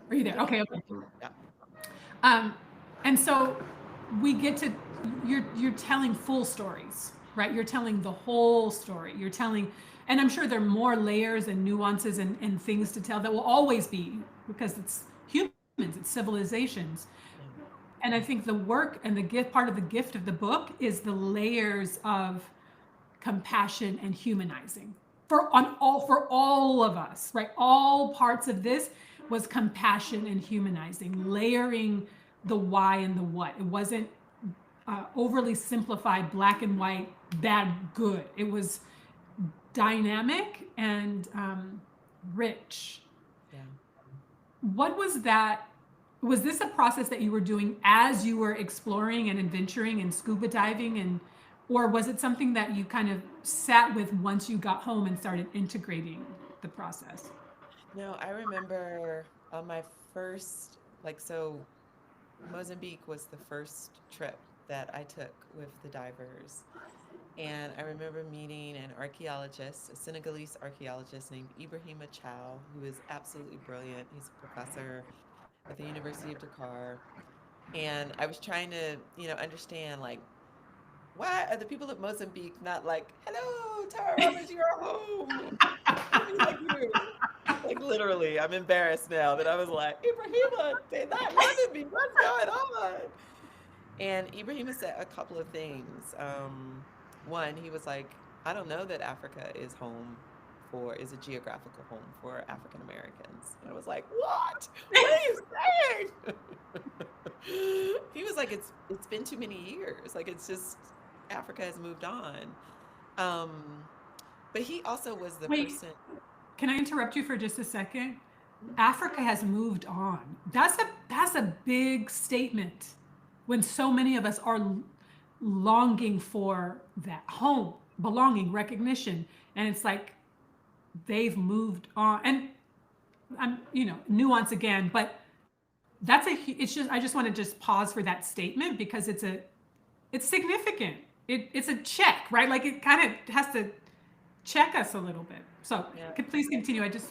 Are you there? Yeah, Okay, okay. yeah. Um, and so we get to you're telling full stories, right? You're telling the whole story. You're telling, and I'm sure there are more layers and nuances and things to tell that will always be, because it's humans, it's civilizations. Yeah. And I think the work and the gift, part of the gift of the book, is the layers of compassion and humanizing for all of us, right? All parts of this was compassion and humanizing, layering the why and the what. It wasn't overly simplified, black and white, bad, good. It was dynamic and rich. Yeah. What was that? Was this a process that you were doing as you were exploring and adventuring and scuba diving, and or was it something that you kind of sat with once you got home and started integrating the process? No, I remember on my first, like, so Mozambique was the first trip that I took with the divers. And I remember meeting an archaeologist, a Senegalese archaeologist named Ibrahima Chow, who is absolutely brilliant. He's a professor at the University of Dakar. And I was trying to, understand like, why are the people of Mozambique not like, hello, Tara Roberts, you're home. Let me like you. Like literally, I'm embarrassed now that I was like, Ibrahima, they're not loving me. What's going on? And Ibrahima said a couple of things. One, he was like, I don't know that Africa is home for is a geographical home for African Americans. And I was like, what? What are you saying? He was like, it's been too many years. Like it's just Africa has moved on. Um, but he also was the Wait, person. can I interrupt you for just a second? Africa has moved on. That's a big statement when so many of us are longing for that home, belonging, recognition, and it's like they've moved on. And I'm, nuance again, but it's just I just want to just pause for that statement because it's significant. It's a check, right? Like it kind of has to check us a little bit. So Yeah. please continue. I just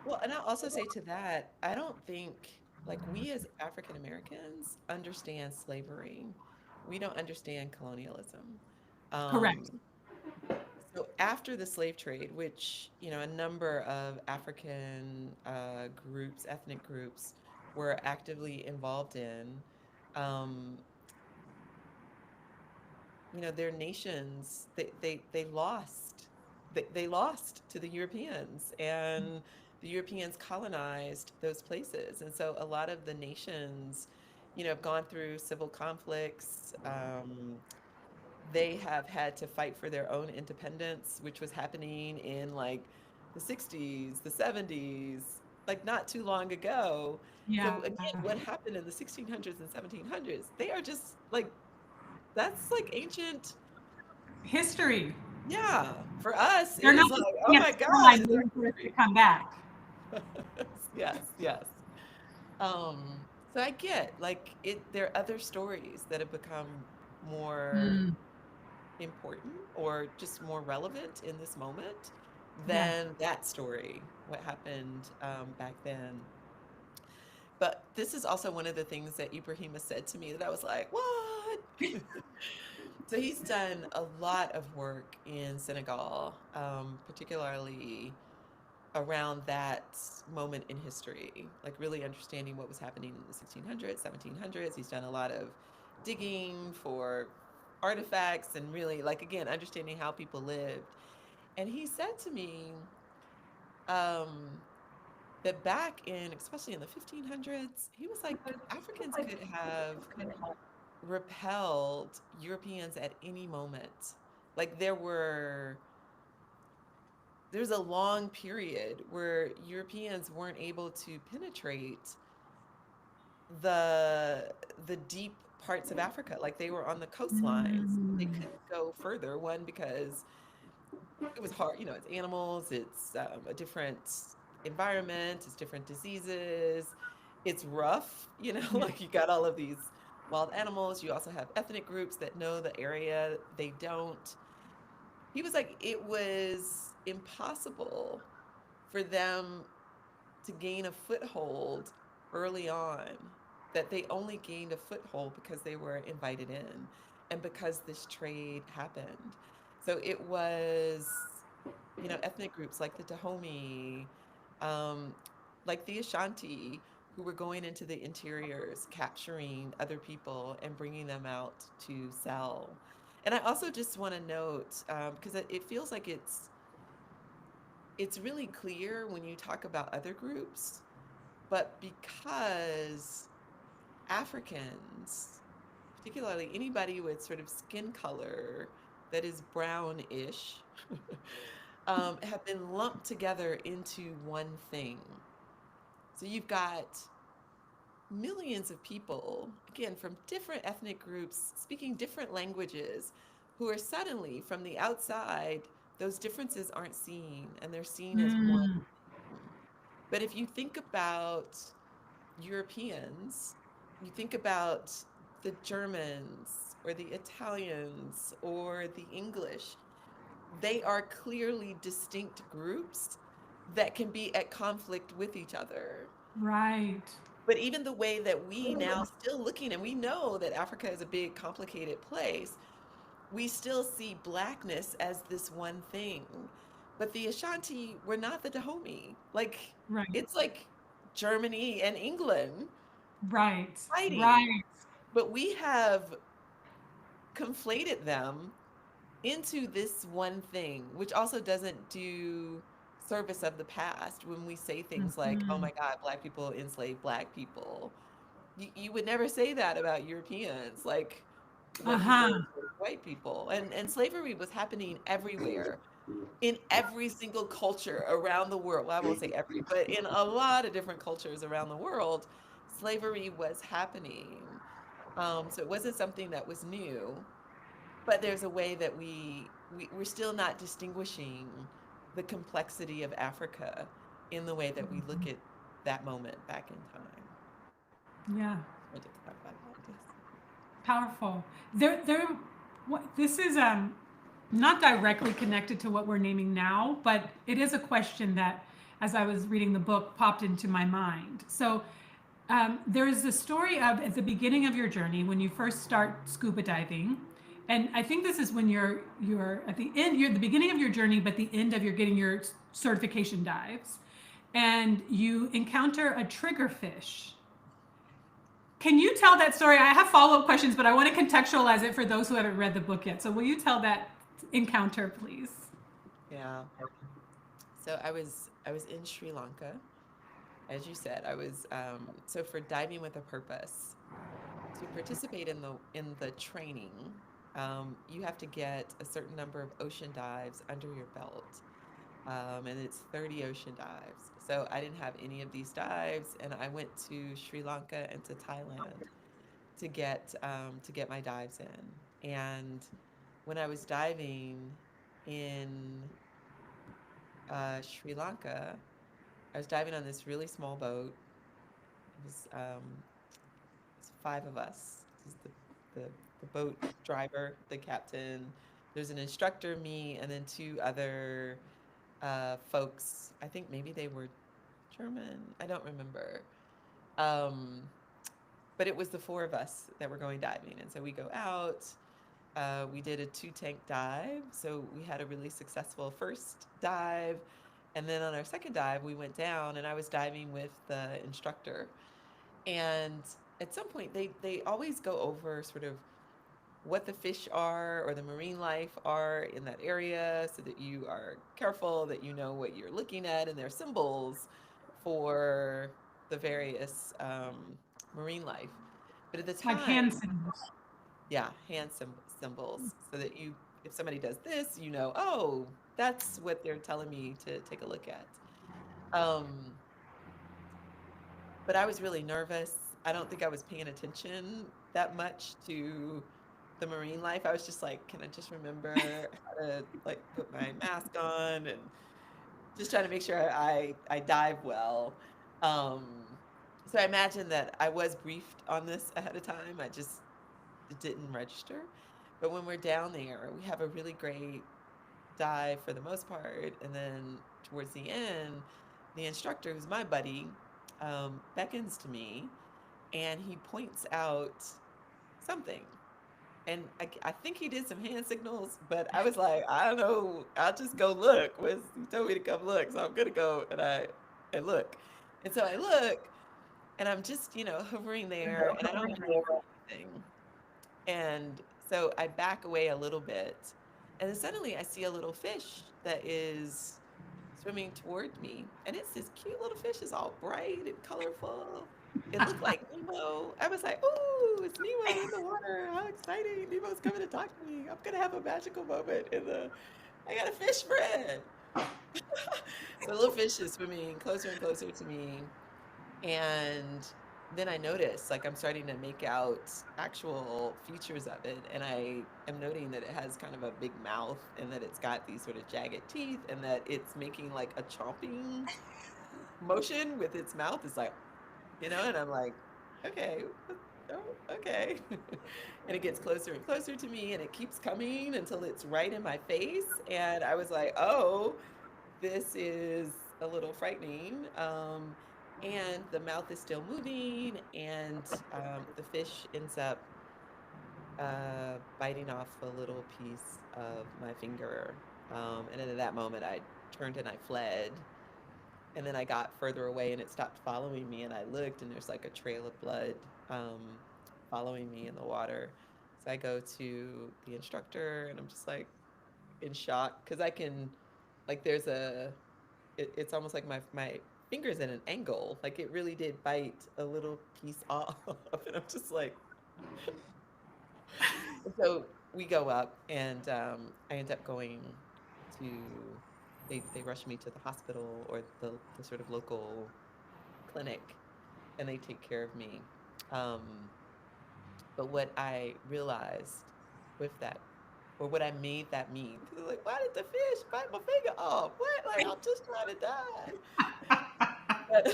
Well, and I'll also say to that, I don't think like we as African Americans understand slavery. We don't understand colonialism. Um, correct. so after the slave trade, which, a number of African groups, ethnic groups, were actively involved in, um, their nations, they lost. They lost to the Europeans, and the Europeans colonized those places. And so a lot of the nations, have gone through civil conflicts. They have had to fight for their own independence, which was happening in like the 60s, the 70s, like not too long ago. Yeah. So again, what happened in the 1600s and 1700s? They are just like that's like ancient. History. Yeah, for us, it They're is not like, just oh sitting at my the gosh, shoreline it's our waiting for us to history. come back. Yes, yes. So I get like there are other stories that have become more Mm, important or just more relevant in this moment yeah. than that story, what happened back then. But this is also one of the things that Ibrahim has said to me that I was like, what? So he's done a lot of work in Senegal, particularly around that moment in history, like really understanding what was happening in the 1600s, 1700s. He's done a lot of digging for artifacts and really, like, again, understanding how people lived. And he said to me um, that back in, especially in the 1500s, he was like, Africans could have repelled Europeans at any moment. Like there's a long period where Europeans weren't able to penetrate the the deep parts of Africa. Like they were on the coastlines. They Mm, couldn't go further. One, because it was hard. It's animals. It's a different environment. It's different diseases. It's rough. yeah. Like you got all of these wild animals. You also have ethnic groups that know the area. They don't. He was like, it was impossible for them to gain a foothold early on, that they only gained a foothold because they were invited in and because this trade happened. So it was, ethnic groups like the Dahomey, um, like the Ashanti, who were going into the interiors, capturing other people and bringing them out to sell. And I also just want to note, because it feels like it's really clear when you talk about other groups, but because Africans, particularly anybody with sort of skin color that is brownish, have been lumped together into one thing. So you've got millions of people, again, from different ethnic groups, speaking different languages, who are suddenly from the outside, those differences aren't seen and they're seen as one Mm, thing. But if you think about Europeans, you think about the Germans or the Italians or the English, they are clearly distinct groups that can be at conflict with each other. right. But even the way that we now still looking, and we know that Africa is a big, complicated place, we still see blackness as this one thing. But the Ashanti were not the Dahomey. Like, Right. it's like Germany and England Right. fighting. Right. But we have conflated them into this one thing, which also doesn't do service of the past when we say things like, oh Mhm. my God, Black people enslaved Black people. You would never say that about Europeans, like white people Uh-huh. enslaved white people. And slavery was happening everywhere in every single culture around the world. Well, I won't say every, but in a lot of different cultures around the world, slavery was happening. So it wasn't something that was new, but there's a way that we're still not distinguishing the complexity of Africa in the way that we look at that moment back in time. Yeah. I wanted to talk about that. Yes. Powerful. This is not directly connected to what we're naming now, but it is a question that, as I was reading the book, popped into my mind. So there is the story of at the beginning of your journey when you first start scuba diving, and I think this is when you're at the end, you're at the beginning of your journey, but the end of your getting your certification dives, and you encounter a triggerfish. Can you tell that story? I have follow-up questions, but I want to contextualize it for those who haven't read the book yet. So will you tell that encounter, please? Yeah. So I was in Sri Lanka, as you said. I was so for diving with a purpose. To participate in the training, you have to get a certain number of ocean dives under your belt, and it's 30 ocean dives. So I didn't have any of these dives, and I went to Sri Lanka and to Thailand to get my dives in. And when I was diving in Sri Lanka, I was diving on this really small boat. It was five of us. This is the the boat driver, the captain. There's an instructor, me, and then two other folks. I think maybe they were German. I don't remember. Um, but it was the four of us that were going diving, and so we go out. We did a two-tank dive, so we had a really successful first dive, and then on our second dive, we went down, and I was diving with the instructor. And at some point, they always go over sort of what the fish are or the marine life are in that area so that you are careful, that you know what you're looking at, and their symbols for the various marine life. But at the Like time, hand signals. yeah, symbols, so that you, if somebody does this, you know, oh, that's what they're telling me to take a look at. Um, but I was really nervous. I don't think I was paying attention that much to the marine life. I was just like, can I just remember how to like put my mask on and just trying to make sure I dive well. Um, so I imagine that I was briefed on this ahead of time. I just it didn't register. But when we're down there, we have a really great dive for the most part, and then towards the end, the instructor, who's my buddy, beckons to me and he points out something. And I think he did some hand signals, but I was like, I don't know, I'll just go look. He told me to come look, so I'm gonna go and look. And so I look, and I'm just, hovering there, and I don't see anything. And so I back away a little bit, and then suddenly I see a little fish that is swimming toward me. And it's this cute little fish. It's all bright and colorful. It looked like Nemo. I was like, "Ooh, it's Nemo in the water. How exciting. Nemo's coming to talk to me. I'm going to have a magical moment I got a fish friend." So the little fish is swimming closer and closer to me. And then I notice, like, I'm starting to make out actual features of it. And I am noting that it has kind of a big mouth and that it's got these sort of jagged teeth and that it's making like a chomping motion with its mouth. It's like, and I'm like, okay, oh, okay. And it gets closer and closer to me and it keeps coming until it's right in my face. And I was like, oh, this is a little frightening. And the mouth is still moving, and the fish ends up biting off a little piece of my finger. And then at that moment, I turned and I fled. And then I got further away and it stopped following me. And I looked, and there's like a trail of blood following me in the water. So I go to the instructor, and I'm just like in shock because I can, like, there's it's almost like my fingers at an angle. Like it really did bite a little piece off, and I'm just like, so we go up, and I end up going to they rush me to the hospital or the sort of local clinic, and they take care of me. Um, but what I realized with that, or what I made that mean, because like, why did the fish bite my finger off? What? Like I'm just trying to die. But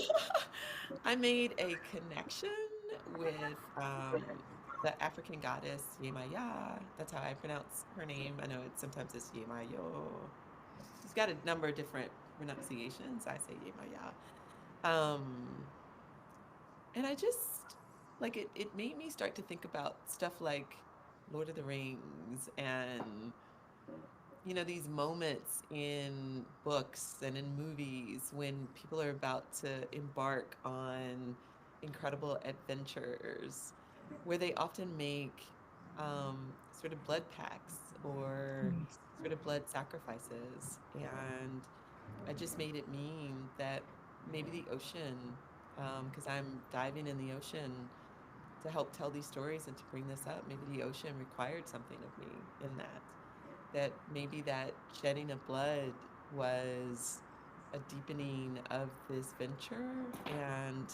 I made a connection with the African goddess Yemaya. That's how I pronounce her name. I know sometimes it's Yemayo. She's got a number of different pronunciations. I say Yemaya. And I just like it made me start to think about stuff like Lord of the Rings and these moments in books and in movies when people are about to embark on incredible adventures, where they often make sort of blood pacts or sort of blood sacrifices. And I just made it mean that maybe the ocean, because I'm diving in the ocean to help tell these stories and to bring this up, maybe the ocean required something of me in that maybe that shedding of blood was a deepening of this venture and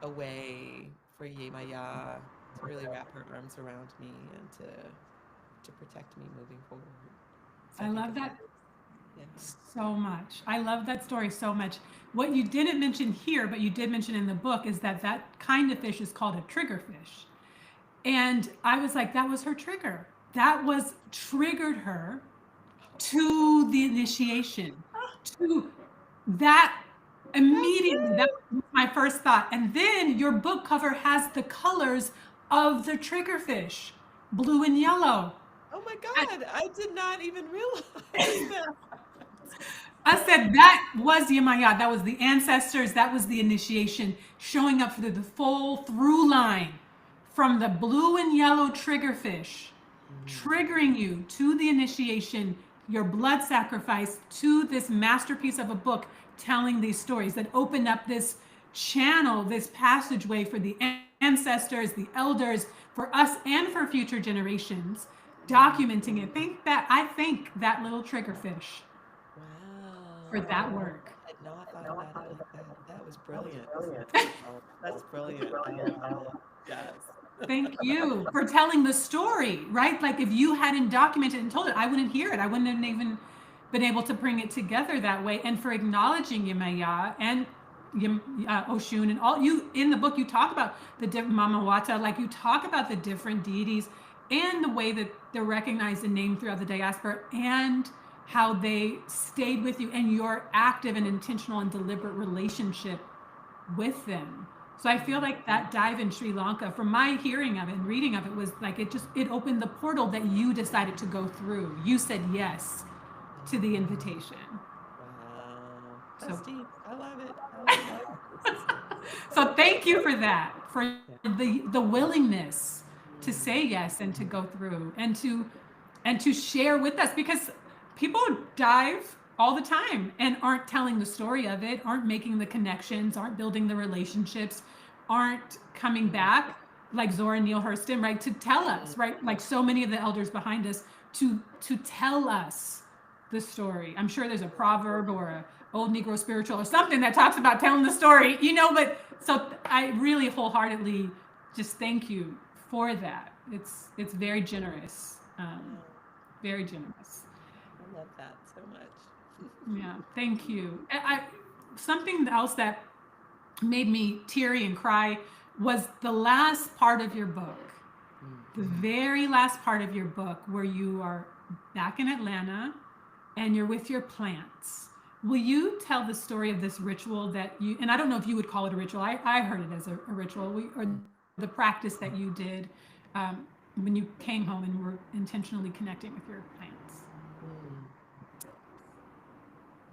a way for Yemaya to really wrap her arms around me and to protect me moving forward. So I I think love of that. that Yeah. so much. I love that story so much. What you didn't mention here, but you did mention in the book, is that that kind of fish is called a triggerfish. And I was like, that was her trigger. That was triggered her to the initiation, to that That's immediately. That it. was my first thought. And then your book cover has the colors of the triggerfish, blue and yellow. Oh my And God, I did not even realize that. I said that was Yemayat. That was the ancestors. That was the initiation showing up through the full through line from the blue and yellow triggerfish, Mm, triggering you to the initiation, your blood sacrifice to this masterpiece of a book telling these stories that opened up this channel, this passageway for the ancestors, the elders, for us and for future generations, mm. documenting it. I think that little triggerfish for that Wow. work. I had not thought about it like that. That was brilliant. That's brilliant. I love that. Yes. Thank you for telling the story, right? Like if you hadn't documented and told it, I wouldn't hear it. I wouldn't have even been able to bring it together that way. And for acknowledging Yemaya and Oshun and all you in the book, you talk about the different Mama Wata, like you talk about the different deities and the way that they're recognized and named throughout the diaspora and how they stayed with you and your active and intentional and deliberate relationship with them. So I feel Mm. like that dive in Sri Lanka, from my hearing of it and reading of it, was like it opened the portal that you decided to go through. You said yes to the invitation. Wow. That's So deep. I love it. I love it. so thank you for that, for Yeah. the willingness to Mm. say yes and to go through and to share with us, because people dive all the time and aren't telling the story of it, aren't making the connections, aren't building the relationships, aren't coming back like Zora Neale Hurston, right, to tell Mm. us, right, like so many of the elders behind us, to tell us the story. I'm sure there's a proverb or a old Negro spiritual or something that talks about telling the story, but so I really wholeheartedly just thank you for that. It's very generous, Wow. very generous. I love that so much. Yeah, thank you. Something else that made me teary and cry was the last part of your book, Mm. the very last part of your book, where you are back in Atlanta and you're with your plants. Will you tell the story of this ritual that you, and I don't know if you would call it a ritual, I heard it as a ritual, or the practice that you did um, when you came home and were intentionally connecting with your plants? Mm.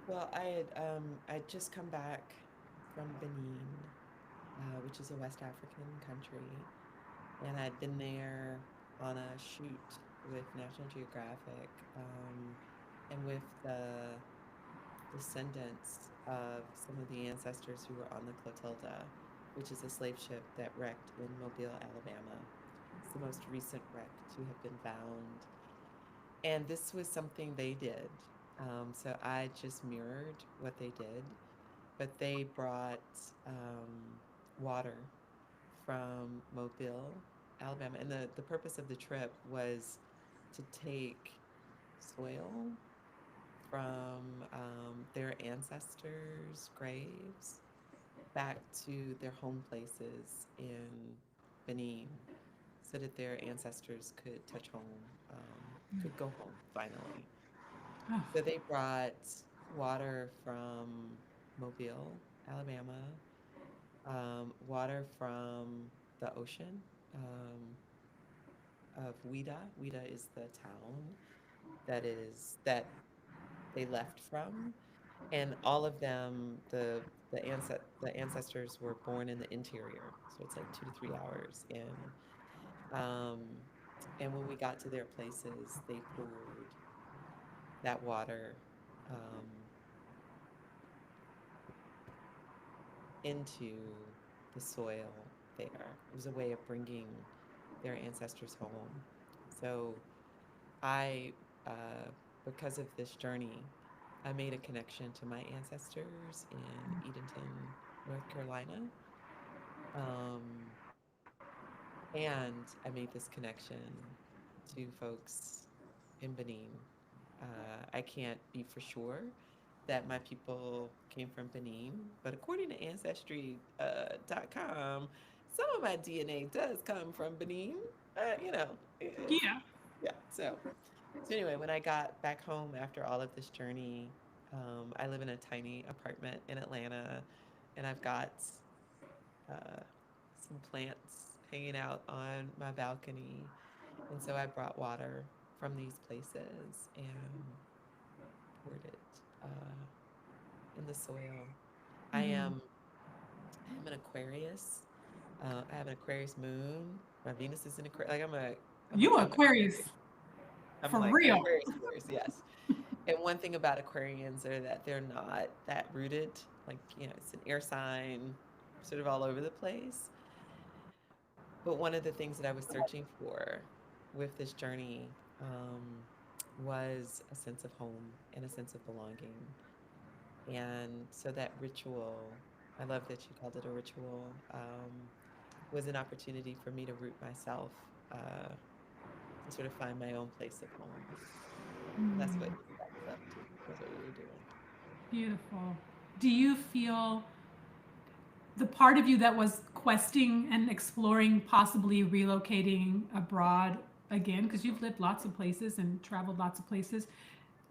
Well, I'd just come back from Benin, which is a West African country, and I'd been there on a shoot with National Geographic, and with the descendants of some of the ancestors who were on the Clotilda, which is a slave ship that wrecked in Mobile, Alabama. It's the most recent wreck to have been found. And this was something they did. So I just mirrored what they did, but they brought water from Mobile, Alabama. And the purpose of the trip was to take soil from their ancestors' graves back to their home places in Benin so that their ancestors could touch home, could go home finally. Oh, So they brought water from Mobile, Alabama, water from the ocean of Ouida. Ouida is the town that they left from, and all of them, the ancestors were born in the interior, so it's like 2 to 3 hours in. Um, and when we got to their places, they poured that water um, into the soil there. It was a way of bringing their ancestors home. So I, because of this journey, I made a connection to my ancestors in Edenton, North Carolina. Um, and I made this connection to folks in Benin. I can't be for sure that my people came from Benin, but according to Ancestry.com, some of my DNA does come from Benin. It's, yeah. yeah. So anyway, when I got back home after all of this journey, I live in a tiny apartment in Atlanta, and I've got uh, some plants hanging out on my balcony. And so I brought water from these places and poured it in the soil. I Mhm. am I am an Aquarius. I have an Aquarius moon. My Venus is in Aquarius. Like You I'm Aquarius Aquarius. I'm for like real. Aquarius, Aquarius, yes. And one thing about Aquarians are that they're not that rooted. Like, it's an air sign, sort of all over the place. But one of the things that I was searching for with this journey was a sense of home and a sense of belonging. And so that ritual, I love that you called it a ritual, was an opportunity for me to root myself and sort of find my own place of home. And that's what Mm, that was up to. That's what we were doing. beautiful. Do you feel the part of you that was questing and exploring possibly relocating abroad again, because you've lived lots of places and traveled lots of places,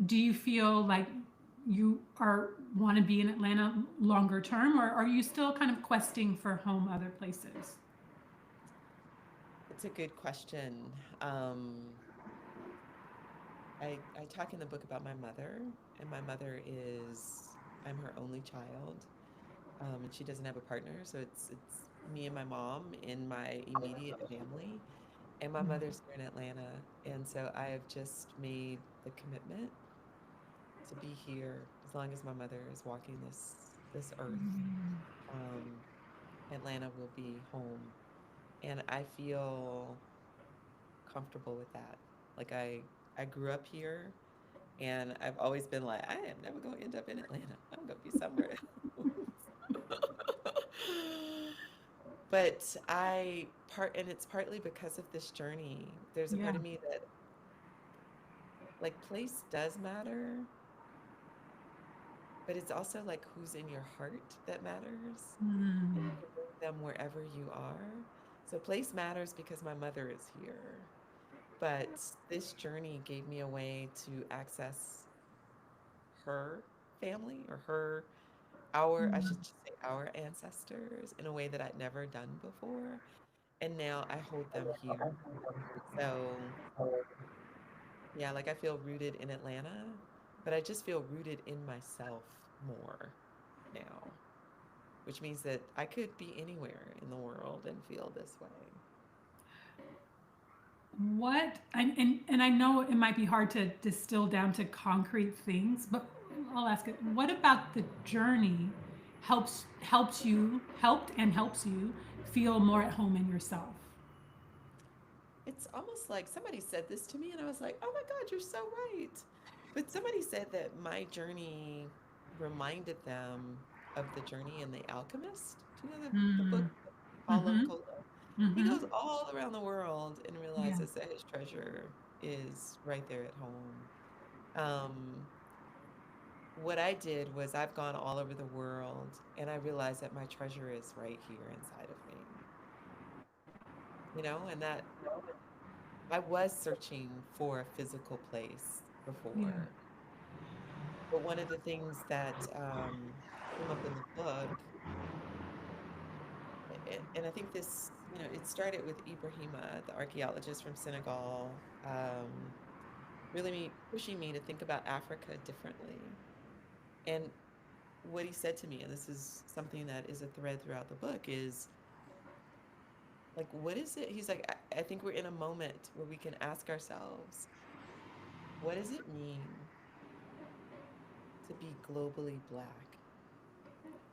do you feel like you are want to be in Atlanta longer term, or are you still kind of questing for home other places? It's a good question. Um, I talk in the book about my mother, and my mother I'm her only child, and she doesn't have a partner, so it's me and my mom in my immediate family, and my mother's here in Atlanta, and so I have just made the commitment to be here as long as my mother is walking this earth. Um, Atlanta will be home, and I feel comfortable with that. Like I grew up here. And I've always been like, I am never going to end up in Atlanta. I'm going to be somewhere else. But and it's partly because of this journey. There's a Yeah. part of me that, like, place does matter, but it's also like who's in your heart that matters. And you Mm. can bring them wherever you are. So place matters because my mother is here. But this journey gave me a way to access her family or I should Mm. just say our ancestors in a way that I'd never done before. And now I hold them here. So, yeah, like I feel rooted in Atlanta, but I just feel rooted in myself more now, which means that I could be anywhere in the world and feel this way. What and I know it might be hard to distill down to concrete things, but I'll ask it. What about the journey helped and helps you feel more at home in yourself? It's almost like somebody said this to me, and I was like, oh my God, you're so right. But somebody said that my journey reminded them of the journey in The Alchemist. Do you know the book, Mm. Paulo Mm-hmm. Coelho? He Mm-hmm. goes all around the world and Yeah. realizes that his treasure is right there at home. Um, what I did was I've gone all over the world and I realized that my treasure is right here inside of me, and that I was searching for a physical place Yeah. before. But one of the things that came up in the book, and I think this, it started with Ibrahima, the archaeologist from Senegal, really pushing me to think about Africa differently. And what he said to me, and this is something that is a thread throughout the book, is like, what is it? He's like, I think we're in a moment where we can ask ourselves, what does it mean to be globally Black?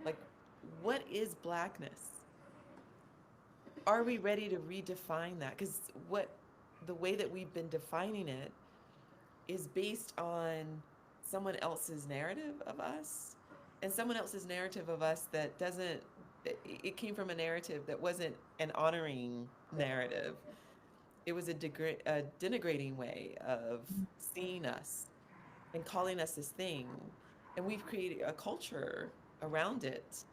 Like, what is Blackness? Are we ready to redefine that? Because the way that we've been defining it is based on someone else's narrative of us, and someone else's narrative of us that doesn't, it came from a narrative that wasn't an honoring narrative. It was a denigrating way of seeing us and calling us this thing. And we've created a culture around it,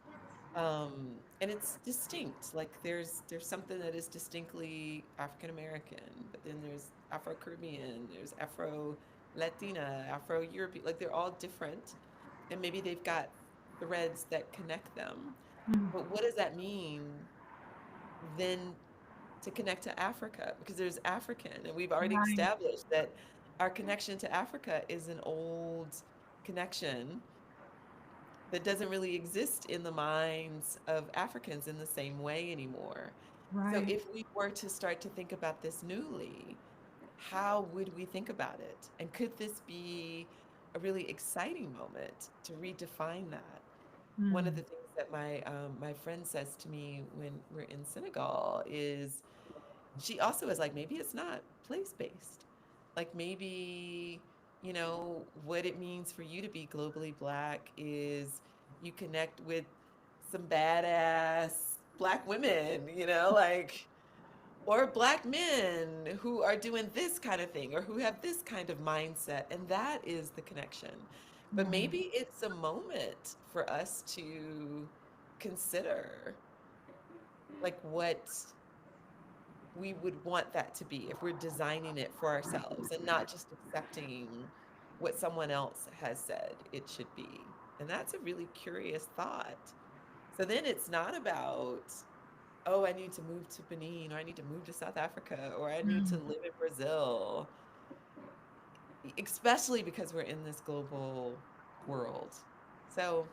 and it's distinct. Like there's something that is distinctly African American, but then there's Afro Caribbean, there's Afro Latina, Afro European. Like they're all different, and maybe they've got threads that connect them. Mm. But what does that mean then to connect to Africa? Because there's African, and we've already Right. established that our connection to Africa is an old connection that doesn't really exist in the minds of Africans in the same way anymore. So Right. if we were to start to think about this newly, how would we think about it? And could this be a really exciting moment to redefine that? One of Mm. the things that my friend says to me when we're in Senegal is she also is like, maybe it's not place-based. Like maybe, what it means for you to be globally Black is you connect with some badass Black women, like, or Black men who are doing this kind of thing or who have this kind of mindset. And that is the connection. But Right. maybe it's a moment for us to consider like what we would want that to be if we're designing it for ourselves and not just accepting what someone else has said it should be. And that's a really curious thought. So then it's not about, oh, I need to move to Benin, or I need to move to South Africa, or I need to Mm. live in Brazil, especially because we're in this global world. So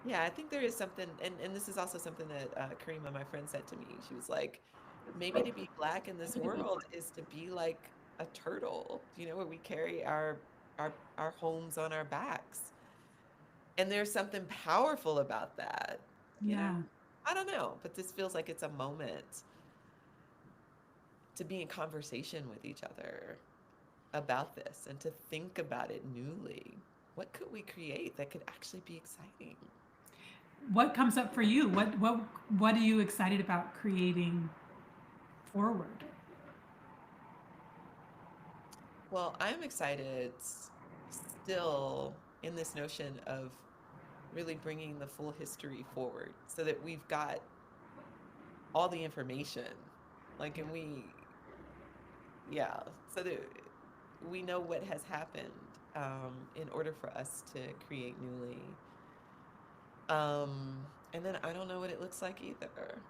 yeah, I think there is something, and this is also something that Karima, my friend, said to me. She was like, maybe to be Black in this world is to be like a turtle, where we carry our homes on our backs. And there's something powerful about that, you know? Yeah. I don't know, but this feels like it's a moment to be in conversation with each other about this and to think about it newly. What could we create that could actually be exciting? What comes up for you? What are you excited about creating forward? Well, I'm excited still in this notion of really bringing the full history forward so that we've got all the information. Like, and yeah, so that we know what has happened in order for us to create newly. And then I don't know what it looks like either,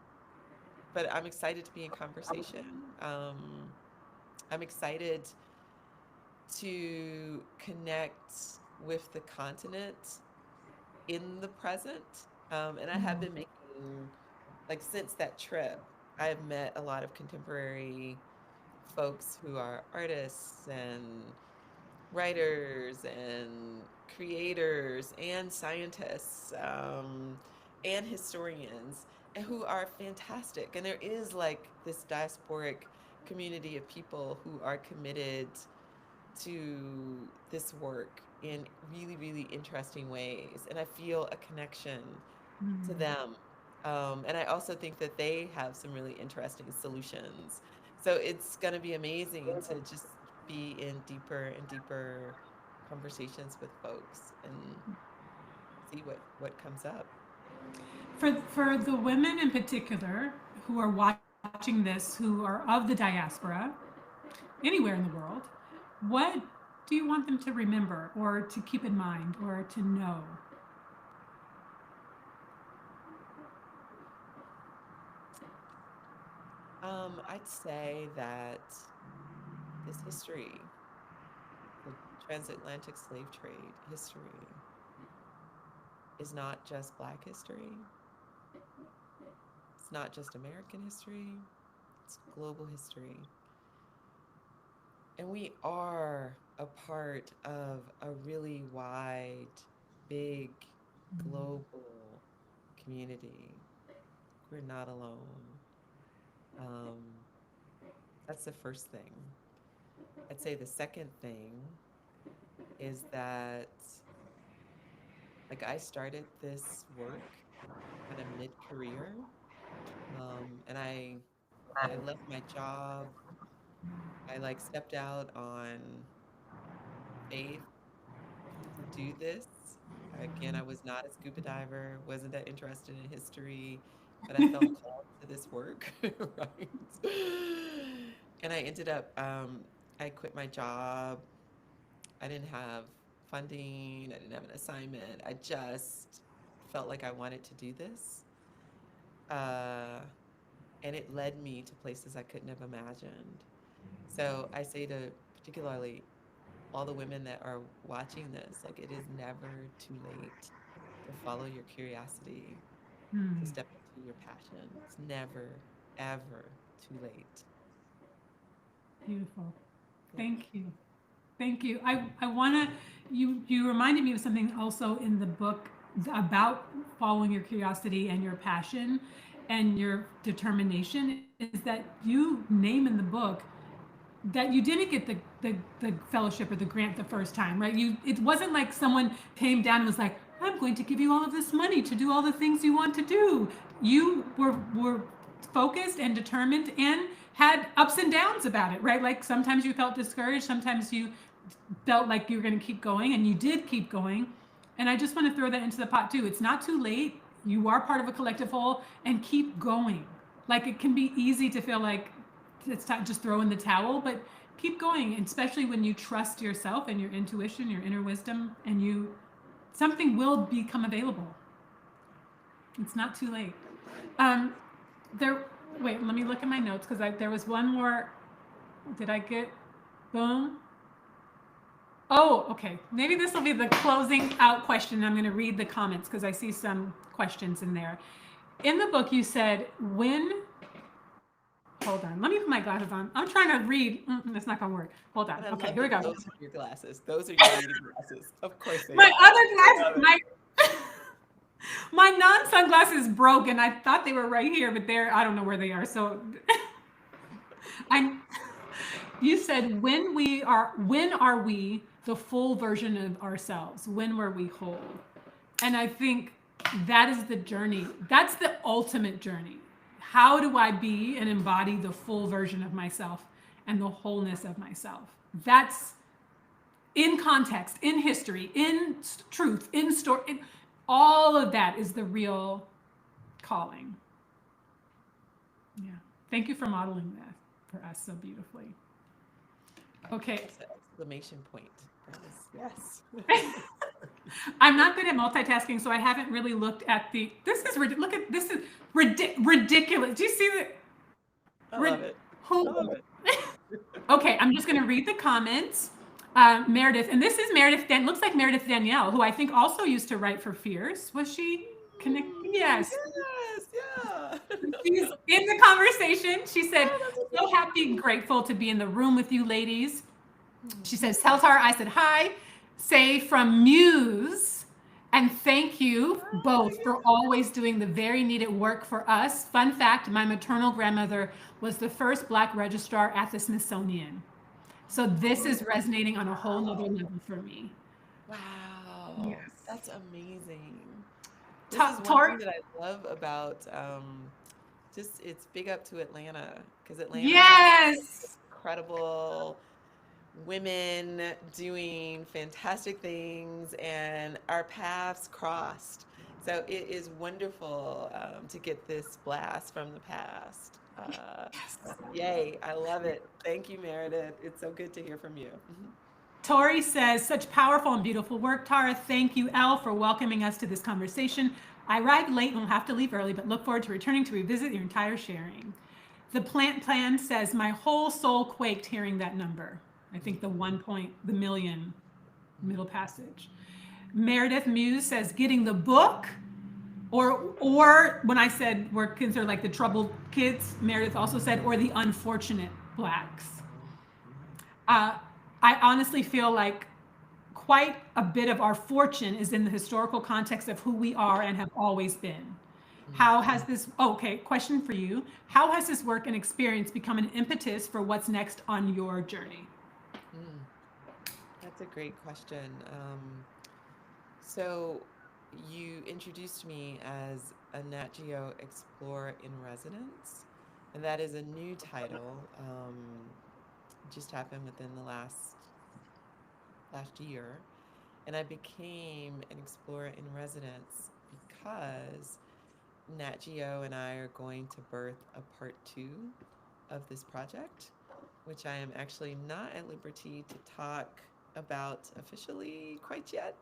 but I'm excited to be in conversation. I'm excited to connect with the continent in the present. And I have Mm. been making, like, since that trip, I have met a lot of contemporary folks who are artists and writers and creators and scientists, and historians, and who are fantastic. And there is like this diasporic community of people who are committed to this work in really, really interesting ways. And I feel a connection to Mm. them. And I also think that they have some really interesting solutions. So it's going to be amazing to just be in deeper and deeper conversations with folks and see what comes up. For the women in particular who are watching this, who are of the diaspora, anywhere in the world, what do you want them to remember or to keep in mind or to know? I'd say that this history, the transatlantic slave trade history, is not just Black history. It's not just American history. It's global history. And we are a part of a really wide, big, global community. We're not alone. Um, that's the first thing. I'd say the second thing is that, like, I started this work kind of mid-career, and I left my job. I like stepped out on faith to do this. Again, I was not a scuba diver, wasn't that interested in history, but I felt called to this work, right? And I ended up, I quit my job. I didn't have funding, I didn't have an assignment. I just felt like I wanted to do this. Uh, and it led me to places I couldn't have imagined. So I say to particularly all the women that are watching this, like it is never too late to follow your curiosity, to Hmm. step into your passion. It's never, ever too late. Beautiful. Yeah. Thank you. Thank you. I want to, you reminded me of something also in the book about following your curiosity and your passion and your determination is that you name in the book that you didn't get the fellowship or the grant the first time, right? It wasn't like someone came down and was like, I'm going to give you all of this money to do all the things you want to do. You were focused and determined and had ups and downs about it, right? Like sometimes you felt discouraged, sometimes you felt like you were going to keep going, and you did keep going. And I just want to throw that into the pot too. It's not too late. You are part of a collective whole, and keep going. Like it can be easy to feel like it's not just throw in the towel, but keep going, especially when you trust yourself and your intuition, your inner wisdom, and you something will become available. It's not too late. Um, there. Wait, let me look at my notes because there was one more. Did I get? Boom. Oh, okay. Maybe this will be the closing out question. I'm going to read the comments because I see some questions in there. In the book, you said, when. Hold on. Let me put my glasses on. I'm trying to read. That's not going to work. Hold on. And I Okay, love here we that go. those are your glasses. Those are your reading glasses. Of course they My are. other I glasses, love it. my non sunglasses broke, and I thought they were right here, but I don't know where they are. So I you said when are we the full version of ourselves? When were we whole? And I think that is the journey. That's the ultimate journey. How do I be and embody the full version of myself and the wholeness of myself? That's in context, in history, in truth, in story. All of that is the real calling. Yeah. Thank you for modeling that for us so beautifully. Okay. That's an exclamation point. That is yes. I'm not good at multitasking, so I haven't really looked at the. This is look at this is ridiculous. Do you see the I love it. who? I love it. Okay, I'm just going to read the comments. Meredith, and this is Meredith. Looks like Meredith Danielle, who I think also used to write for Fierce. Was she connected? Yes. Yes, yeah. She's in the conversation. She said, Oh, that's "So amazing. happy and grateful to be in the room with you, ladies. She says, tell Tara I said hi, say from Muse, and thank you both for always doing the very needed work for us. Fun fact, my maternal grandmother was the first Black registrar at the Smithsonian. So this is resonating on a whole nother level for me. Wow, Yes. that's amazing. This is one Tori, thing that I love about just it's big up to Atlanta because Atlanta has yes. incredible women doing fantastic things and our paths crossed. So it is wonderful to get this blast from the past. Yay, I love it. Thank you, Meredith. It's so good to hear from you. Tori says, such powerful and beautiful work, Tara. Thank you, Elle, for welcoming us to this conversation. I arrived late and will have to leave early, but look forward to returning to revisit your entire sharing. The plant plan says, my whole soul quaked hearing that number. I think the 1 point, the million middle passage. Meredith Muse says, getting the book, or when I said we're considered like the troubled kids, Meredith also said, or the unfortunate Blacks. I honestly feel like quite a bit of our fortune is in the historical context of who we are and have always been. How has this, okay, question for you. How has this work and experience become an impetus for what's next on your journey? Mm, that's a great question. So you introduced me as a Nat Geo Explorer in Residence, and that is a new title. Just happened within the last year, and I became an explorer in residence because Nat Geo and I are going to birth a part 2 of this project, which I am actually not at liberty to talk about officially quite yet.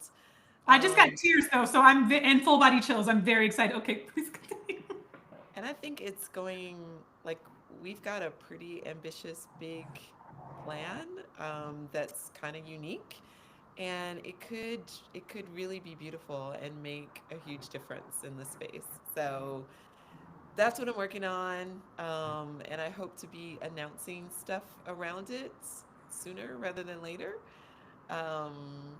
I just got Um, tears though, so I'm in full body chills. I'm very excited. Okay, please continue. and I think it's going like we've got a pretty ambitious, big plan that's kind of unique, and it could really be beautiful and make a huge difference in the space. So that's what I'm working on, and I hope to be announcing stuff around it sooner rather than later. Um,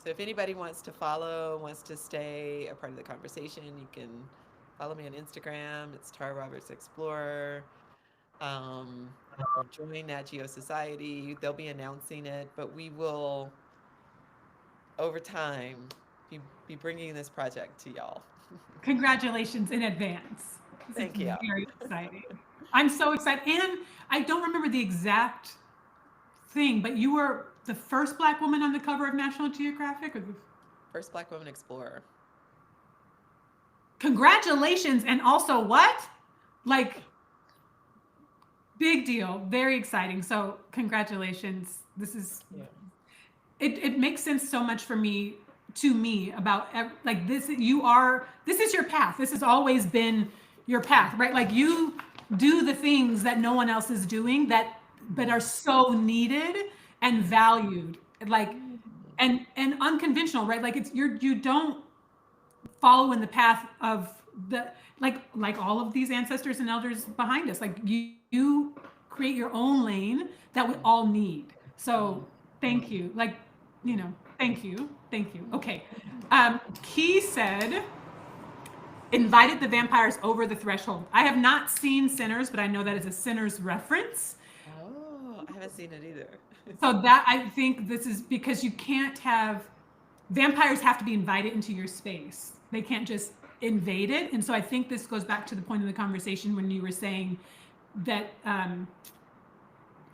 so if anybody wants to follow, wants to stay a part of the conversation, you can follow me on Instagram. It's Tara Roberts Explorer. Or join Nat Geo Society. They'll be announcing it, but we will, over time, be bringing this project to y'all. Congratulations in advance. This is Thank you. very exciting. I'm so excited. And I don't remember the exact thing, but you were the first Black woman on the cover of National Geographic? Or First Black woman explorer. congratulations. And also what? Like, big deal. Very exciting. So congratulations. This is, Yeah. it makes sense so much for me, to me, about like this, you are, this is your path. This has always been your path, right? Like you do the things that no one else is doing that, but are so needed and valued, like, and unconventional, right? Like it's, you don't follow in the path of the, like all of these ancestors and elders behind us. Like you create your own lane that we all need. So thank you. Like, thank you. Okay. He said, invited the vampires over the threshold. I have not seen Sinners, but I know that is a Sinners reference. Oh, I haven't seen it either. So that, I think this is because you can't have, vampires have to be invited into your space. They can't just invade it. And so I think this goes back to the point of the conversation when you were saying that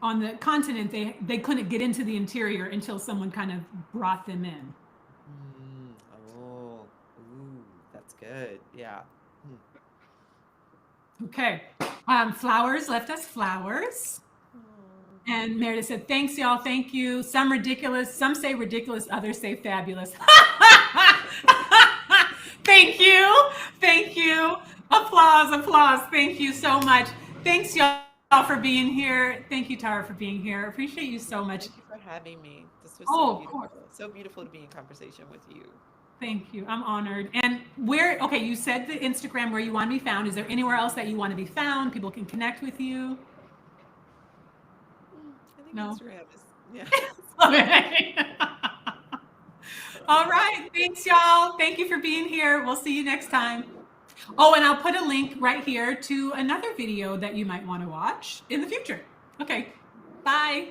on the continent, they couldn't get into the interior until someone kind of brought them in. Mm, oh, ooh, that's good. Yeah. Hmm. Okay. Flowers left us flowers. Oh. And Meredith said, thanks, y'all. Thank you. Some ridiculous. Some say ridiculous. Others say fabulous. Thank you. Thank you. Applause, applause. Thank you so much. Thanks, y'all, for being here. Thank you, Tara, for being here. Appreciate you so much. Thank you for having me. This was so Oh, of beautiful. course. So beautiful to be in conversation with you. Thank you. I'm honored. And where, okay, you said the Instagram where you want to be found. Is there anywhere else that you want to be found? People can connect with you? I think No? Instagram is, yeah. Okay. All right. Thanks, y'all. Thank you for being here. We'll see you next time. Oh, and I'll put a link right here to another video that you might want to watch in the future. Okay. Bye.